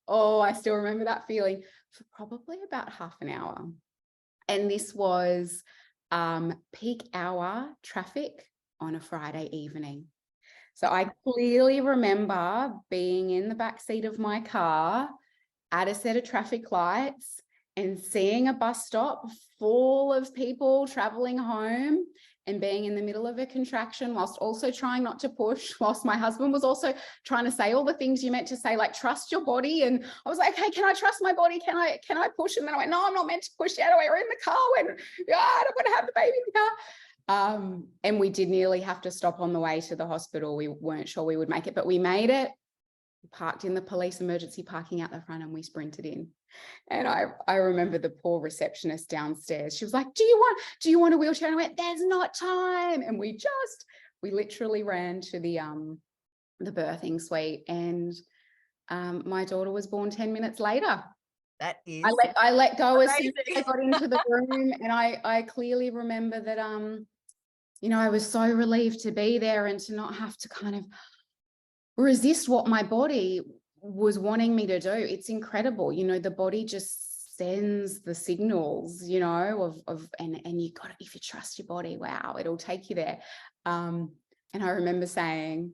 B: Oh, I still remember that feeling, for probably about half an hour. And this was peak hour traffic on a Friday evening. So I clearly remember being in the back seat of my car at a set of traffic lights and seeing a bus stop full of people traveling home, and being in the middle of a contraction whilst also trying not to push, whilst my husband was also trying to say all the things you meant to say, like trust your body. And I was like, okay, can I trust my body? Can I push? And then I went, no, I'm not meant to push yet. We're in the car when I don't want to have the baby in the car. And we did nearly have to stop on the way to the hospital. We weren't sure we would make it, but we made it. We parked in the police emergency parking out the front and we sprinted in. And I remember the poor receptionist downstairs. She was like, do you want a wheelchair? And I went, there's not time. And we literally ran to the birthing suite, and my daughter was born 10 minutes later.
A: That is,
B: I let go as soon as I got into the room. And I clearly remember that, I was so relieved to be there and to not have to kind of resist what my body was wanting me to do. It's incredible. The body just sends the signals, and you got to, if you trust your body, wow, it'll take you there. And I remember saying,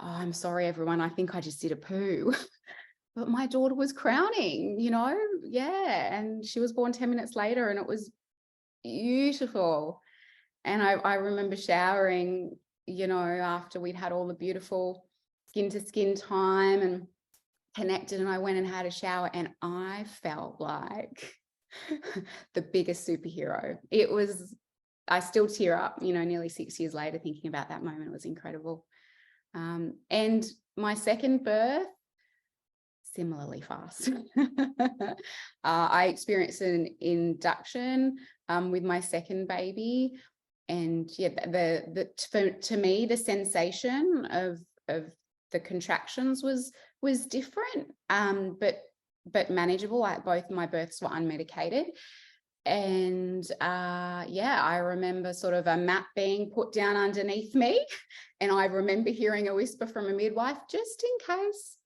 B: oh, I'm sorry, everyone, I think I just did a poo. But my daughter was crowning, and she was born 10 minutes later, and it was beautiful. And I remember showering, after we'd had all the beautiful skin to skin time and connected, and I went and had a shower, and I felt like the biggest superhero. It was I still tear up, nearly 6 years later, thinking about that moment. It was incredible. And my second birth, similarly fast. I experienced an induction with my second baby, and to me, the sensation of the contractions was different, but manageable. Both my births were unmedicated. And I remember sort of a map being put down underneath me, and I remember hearing a whisper from a midwife, just in case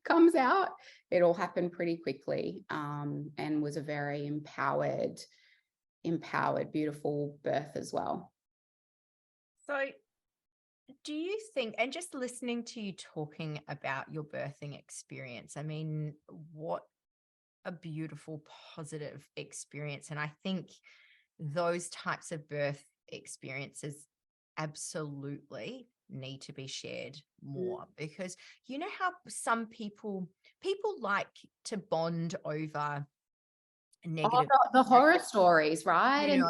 B: comes out. It all happened pretty quickly, and was a very empowered, beautiful birth as well.
A: So do you think, and just listening to you talking about your birthing experience, I mean, what a beautiful, positive experience. And I think those types of birth experiences absolutely need to be shared more, because you know how some people like to bond over negative,
B: the horror stories, right?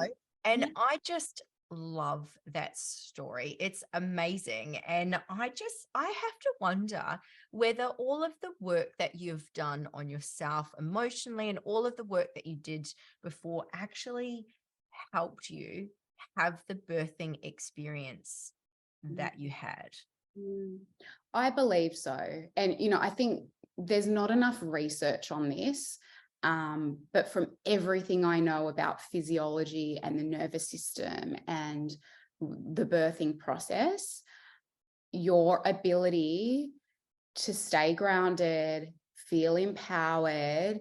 A: And I just love that story. It's amazing. And I have to wonder whether all of the work that you've done on yourself emotionally and all of the work that you did before actually helped you have the birthing experience that you had.
B: I believe so. And, I think there's not enough research on this. But from everything I know about physiology and the nervous system and the birthing process, your ability to stay grounded, feel empowered,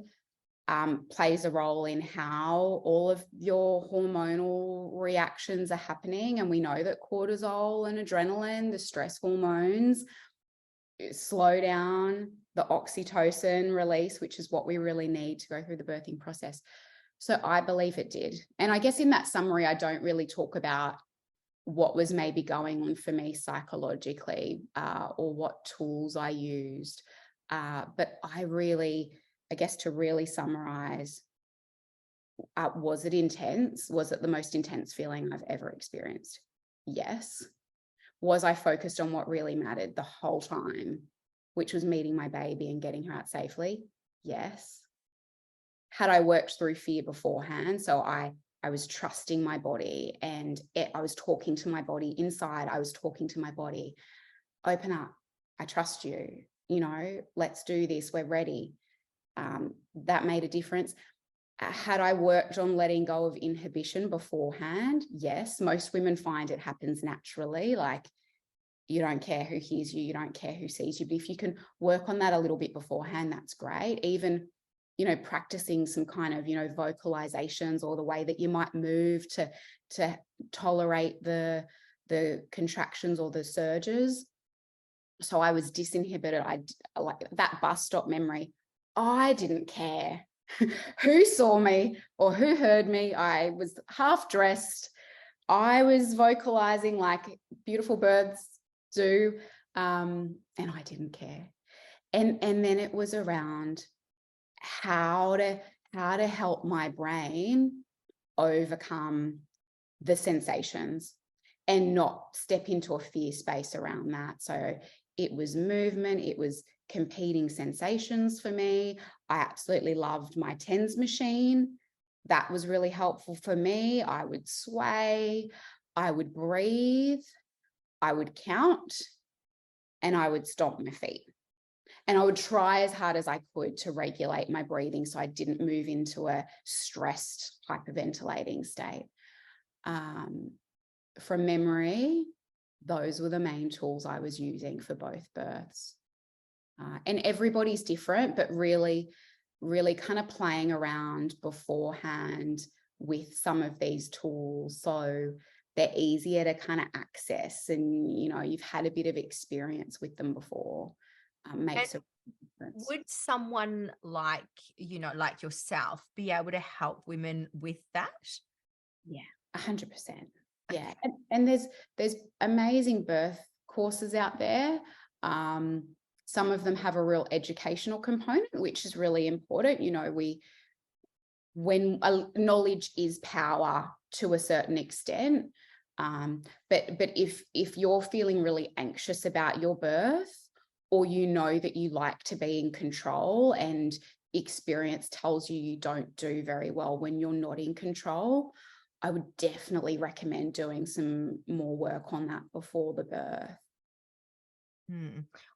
B: plays a role in how all of your hormonal reactions are happening. And we know that cortisol and adrenaline, the stress hormones, slow down the oxytocin release, which is what we really need to go through the birthing process. So I believe it did. And I guess in that summary, I don't really talk about what was maybe going on for me psychologically, or what tools I used. But I guess to really summarize, was it intense? Was it the most intense feeling I've ever experienced? Yes. Was I focused on what really mattered the whole time, which was meeting my baby and getting her out safely? Yes. Had I worked through fear beforehand? So I was trusting my body, and I was talking to my body inside. I was talking to my body, open up. I trust you. Let's do this. We're ready. That made a difference. Had I worked on letting go of inhibition beforehand? Yes. Most women find it happens naturally. Like, you don't care who hears you, you don't care who sees you. But if you can work on that a little bit beforehand, that's great. Even, practicing some kind of, vocalizations, or the way that you might move to tolerate the contractions or the surges. So I was disinhibited. I like that bus stop memory. I didn't care who saw me or who heard me. I was half dressed. I was vocalizing like beautiful birds do, and I didn't care. And then it was around how to help my brain overcome the sensations and not step into a fear space around that. So it was movement, it was competing sensations for me. I absolutely loved my TENS machine. That was really helpful for me. I would sway, I would breathe, I would count, and I would stomp my feet. And I would try as hard as I could to regulate my breathing so I didn't move into a stressed hyperventilating state. From memory, those were the main tools I was using for both births. And everybody's different, but really kind of playing around beforehand with some of these tools so they're easier to kind of access, and you've had a bit of experience with them before, makes a difference.
A: Would someone like yourself be able to help women with that?
B: Yeah, 100%. Yeah, and there's amazing birth courses out there. Some of them have a real educational component, which is really important. when knowledge is power to a certain extent. But if you're feeling really anxious about your birth, or you know that you like to be in control and experience tells you you don't do very well when you're not in control, I would definitely recommend doing some more work on that before the birth.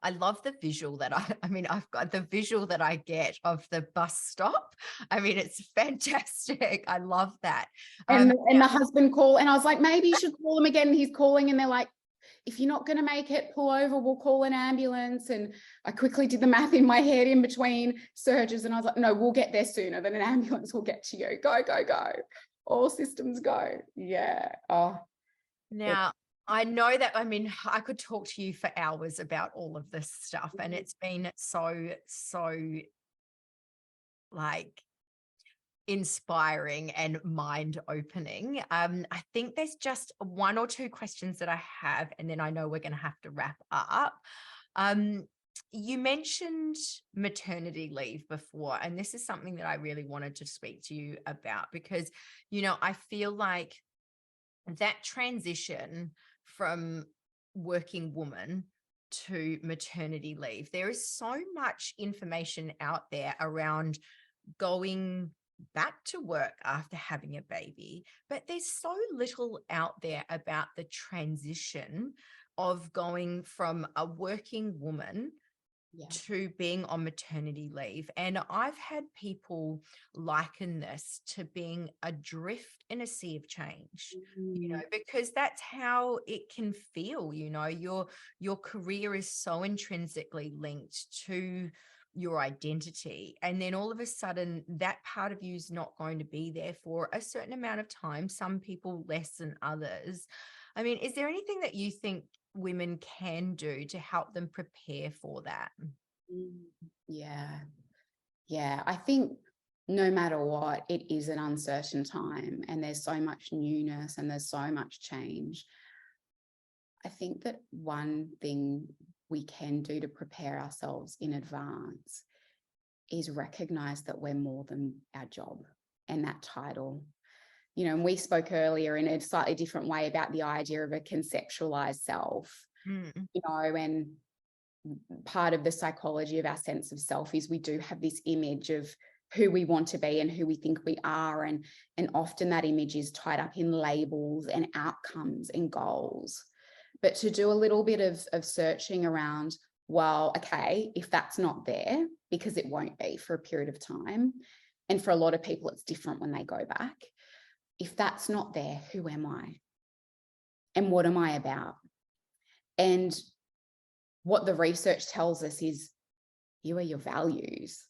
A: I love the visual that I've got the visual that I get of the bus stop. I mean, it's fantastic. I love that.
B: And the husband called, and I was like, maybe you should call him again. He's calling, and they're like, if you're not going to make it, pull over, we'll call an ambulance. And I quickly did the math in my head in between surges, and I was like, no, we'll get there sooner than an ambulance will get to you. Go, go, go. All systems go. Yeah. Oh.
A: Now, I know that, I could talk to you for hours about all of this stuff, and it's been so like inspiring and mind opening. I think there's just one or two questions that I have, and then I know we're going to have to wrap up. You mentioned maternity leave before, and this is something that I really wanted to speak to you about because, I feel like that transition from working woman to maternity leave, there is so much information out there around going back to work after having a baby, but there's so little out there about the transition of going from a working woman to being on maternity leave. And I've had people liken this to being adrift in a sea of change, because that's how it can feel. Your career is so intrinsically linked to your identity, and then all of a sudden that part of you is not going to be there for a certain amount of time, some people less than others. Is there anything that you think women can do to help them prepare for that?
B: Yeah, I think no matter what, it is an uncertain time, and there's so much newness and there's so much change. I think that one thing we can do to prepare ourselves in advance is recognize that we're more than our job and that title. And we spoke earlier in a slightly different way about the idea of a conceptualized self, and part of the psychology of our sense of self is we do have this image of who we want to be and who we think we are. And often that image is tied up in labels and outcomes and goals. But to do a little bit of searching around, well, okay, if that's not there, because it won't be for a period of time, and for a lot of people it's different when they go back. If that's not there, who am I? And what am I about? And what the research tells us is you are your values.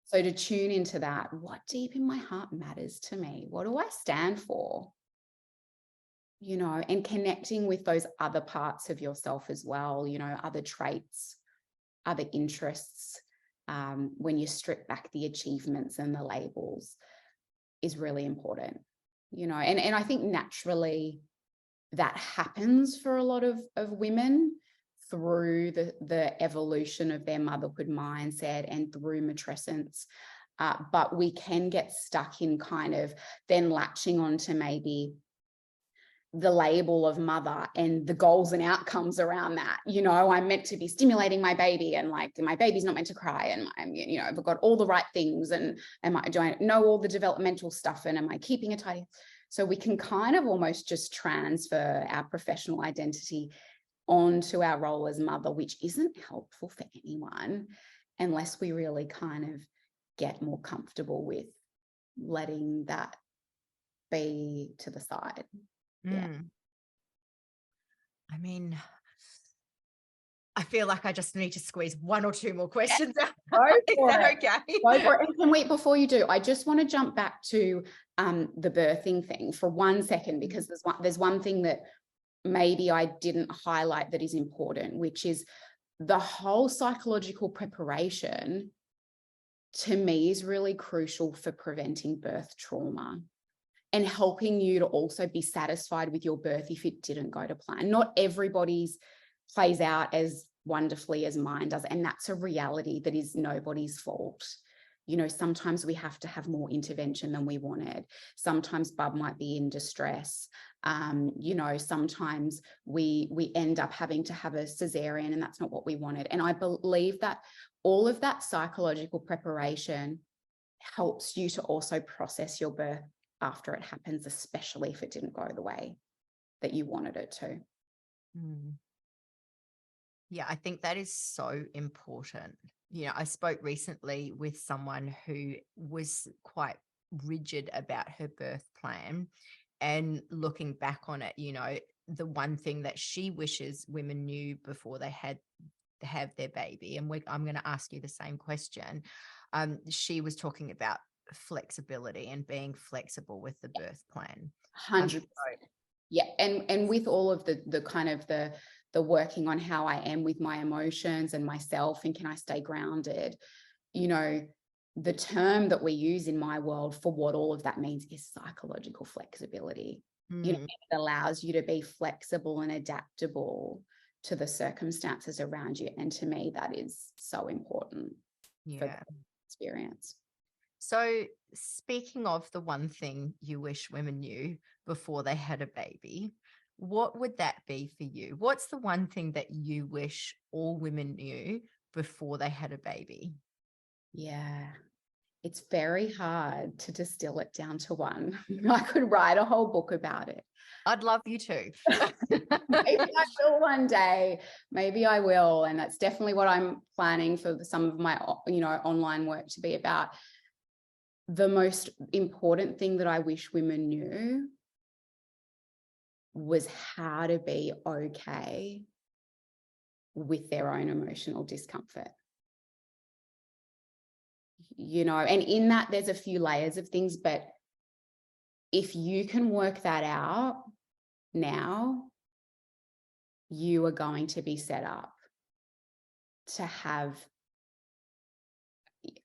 B: So to tune into that, what deep in my heart matters to me? What do I stand for? And connecting with those other parts of yourself as well, other traits, other interests, when you strip back the achievements and the labels is really important, and I think naturally that happens for a lot of women through the evolution of their motherhood mindset and through matrescence. But we can get stuck in kind of then latching onto maybe the label of mother and the goals and outcomes around that. I'm meant to be stimulating my baby, and like my baby's not meant to cry, and I've got all the right things, and do I know all the developmental stuff, and am I keeping it tidy? So we can kind of almost just transfer our professional identity onto our role as mother, which isn't helpful for anyone unless we really kind of get more comfortable with letting that be to the side.
A: I feel like I just need to squeeze one or two more questions out.
B: Is that okay? And can we, before you do, I just want to jump back to the birthing thing for 1 second, because there's one thing that maybe I didn't highlight that is important, which is the whole psychological preparation to me is really crucial for preventing birth trauma and helping you to also be satisfied with your birth if it didn't go to plan. Not everybody's plays out as wonderfully as mine does, and that's a reality that is nobody's fault. sometimes we have to have more intervention than we wanted. Sometimes bub might be in distress. Sometimes we end up having to have a cesarean and that's not what we wanted. And I believe that all of that psychological preparation helps you to also process your birth after it happens, especially if it didn't go the way that you wanted it to.
A: Yeah, I think that is so important. I spoke recently with someone who was quite rigid about her birth plan, and looking back on it, the one thing that she wishes women knew before they have their baby, and I'm going to ask you the same question. She was talking about flexibility and being flexible with the birth plan.
B: 100%. Yeah. And with all of the kind of the working on how I am with my emotions and myself, and can I stay grounded, the term that we use in my world for what all of that means is psychological flexibility. It allows you to be flexible and adaptable to the circumstances around you. And to me, that is so important for the experience.
A: So speaking of the one thing you wish women knew before they had a baby, what would that be for you? What's the one thing that you wish all women knew before they had a baby?
B: Yeah, it's very hard to distill it down to one. I could write a whole book about it.
A: I'd love you to.
B: Maybe I will one day. Maybe I will. And that's definitely what I'm planning for some of my, online work to be about. The most important thing that I wish women knew was how to be okay with their own emotional discomfort. And in that there's a few layers of things, but if you can work that out now, you are going to be set up to have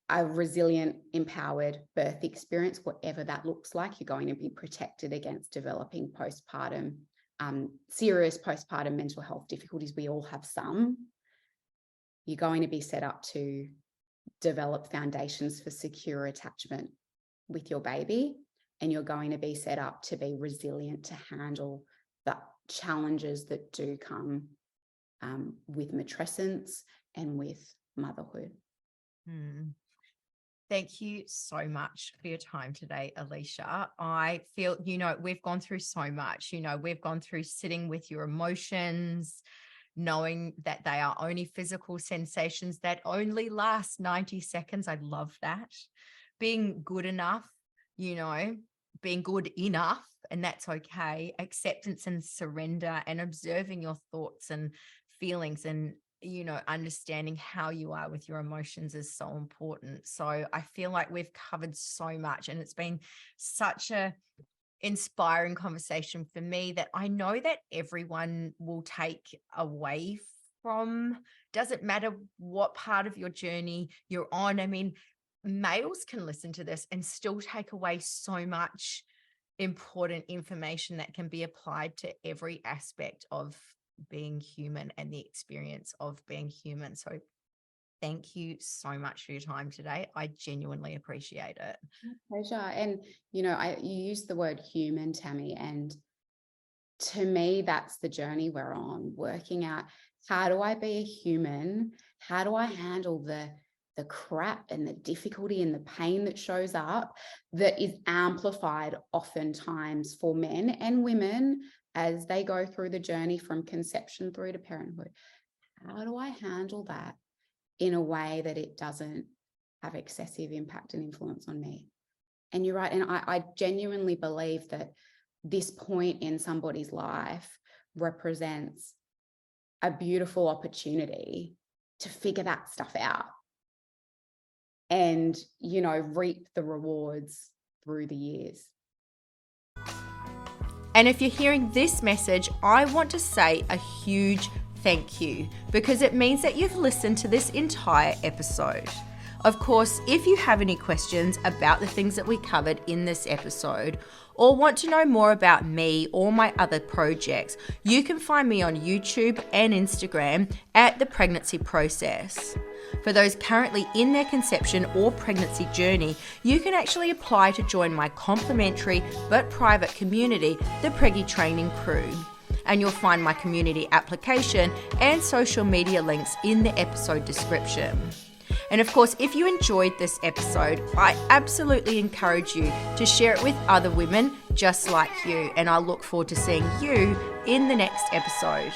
B: a resilient, empowered birth experience, whatever that looks like. You're going to be protected against developing postpartum, serious postpartum mental health difficulties. We all have some. You're going to be set up to develop foundations for secure attachment with your baby, and you're going to be set up to be resilient to handle the challenges that do come with matrescence and with motherhood.
A: Thank you so much for your time today, Alysha. I feel, we've gone through so much. We've gone through sitting with your emotions, knowing that they are only physical sensations that only last 90 seconds. I love that. Being good enough, being good enough, and that's okay. Acceptance and surrender, and observing your thoughts and feelings, and understanding how you are with your emotions is so important. So I feel like we've covered so much, and it's been such a inspiring conversation for me that I know that everyone will take away from. Doesn't matter what part of your journey you're on. I mean, males can listen to this and still take away so much important information that can be applied to every aspect of being human and the experience of being human. So thank you so much for your time today. I genuinely appreciate it.
B: My pleasure. And, you used the word human, Tammy, and to me, that's the journey we're on, working out, how do I be a human? How do I handle the crap and the difficulty and the pain that shows up, that is amplified oftentimes for men and women as they go through the journey from conception through to parenthood? How do I handle that in a way that it doesn't have excessive impact and influence on me? And you're right. And I genuinely believe that this point in somebody's life represents a beautiful opportunity to figure that stuff out and, reap the rewards through the years.
A: And if you're hearing this message, I want to say a huge thank you, because it means that you've listened to this entire episode. Of course, if you have any questions about the things that we covered in this episode, or want to know more about me or my other projects, you can find me on YouTube and Instagram at The Pregnancy Process. For those currently in their conception or pregnancy journey, you can actually apply to join my complimentary but private community, the Preggy Training Crew. And you'll find my community application and social media links in the episode description. And of course, if you enjoyed this episode, I absolutely encourage you to share it with other women just like you. And I look forward to seeing you in the next episode.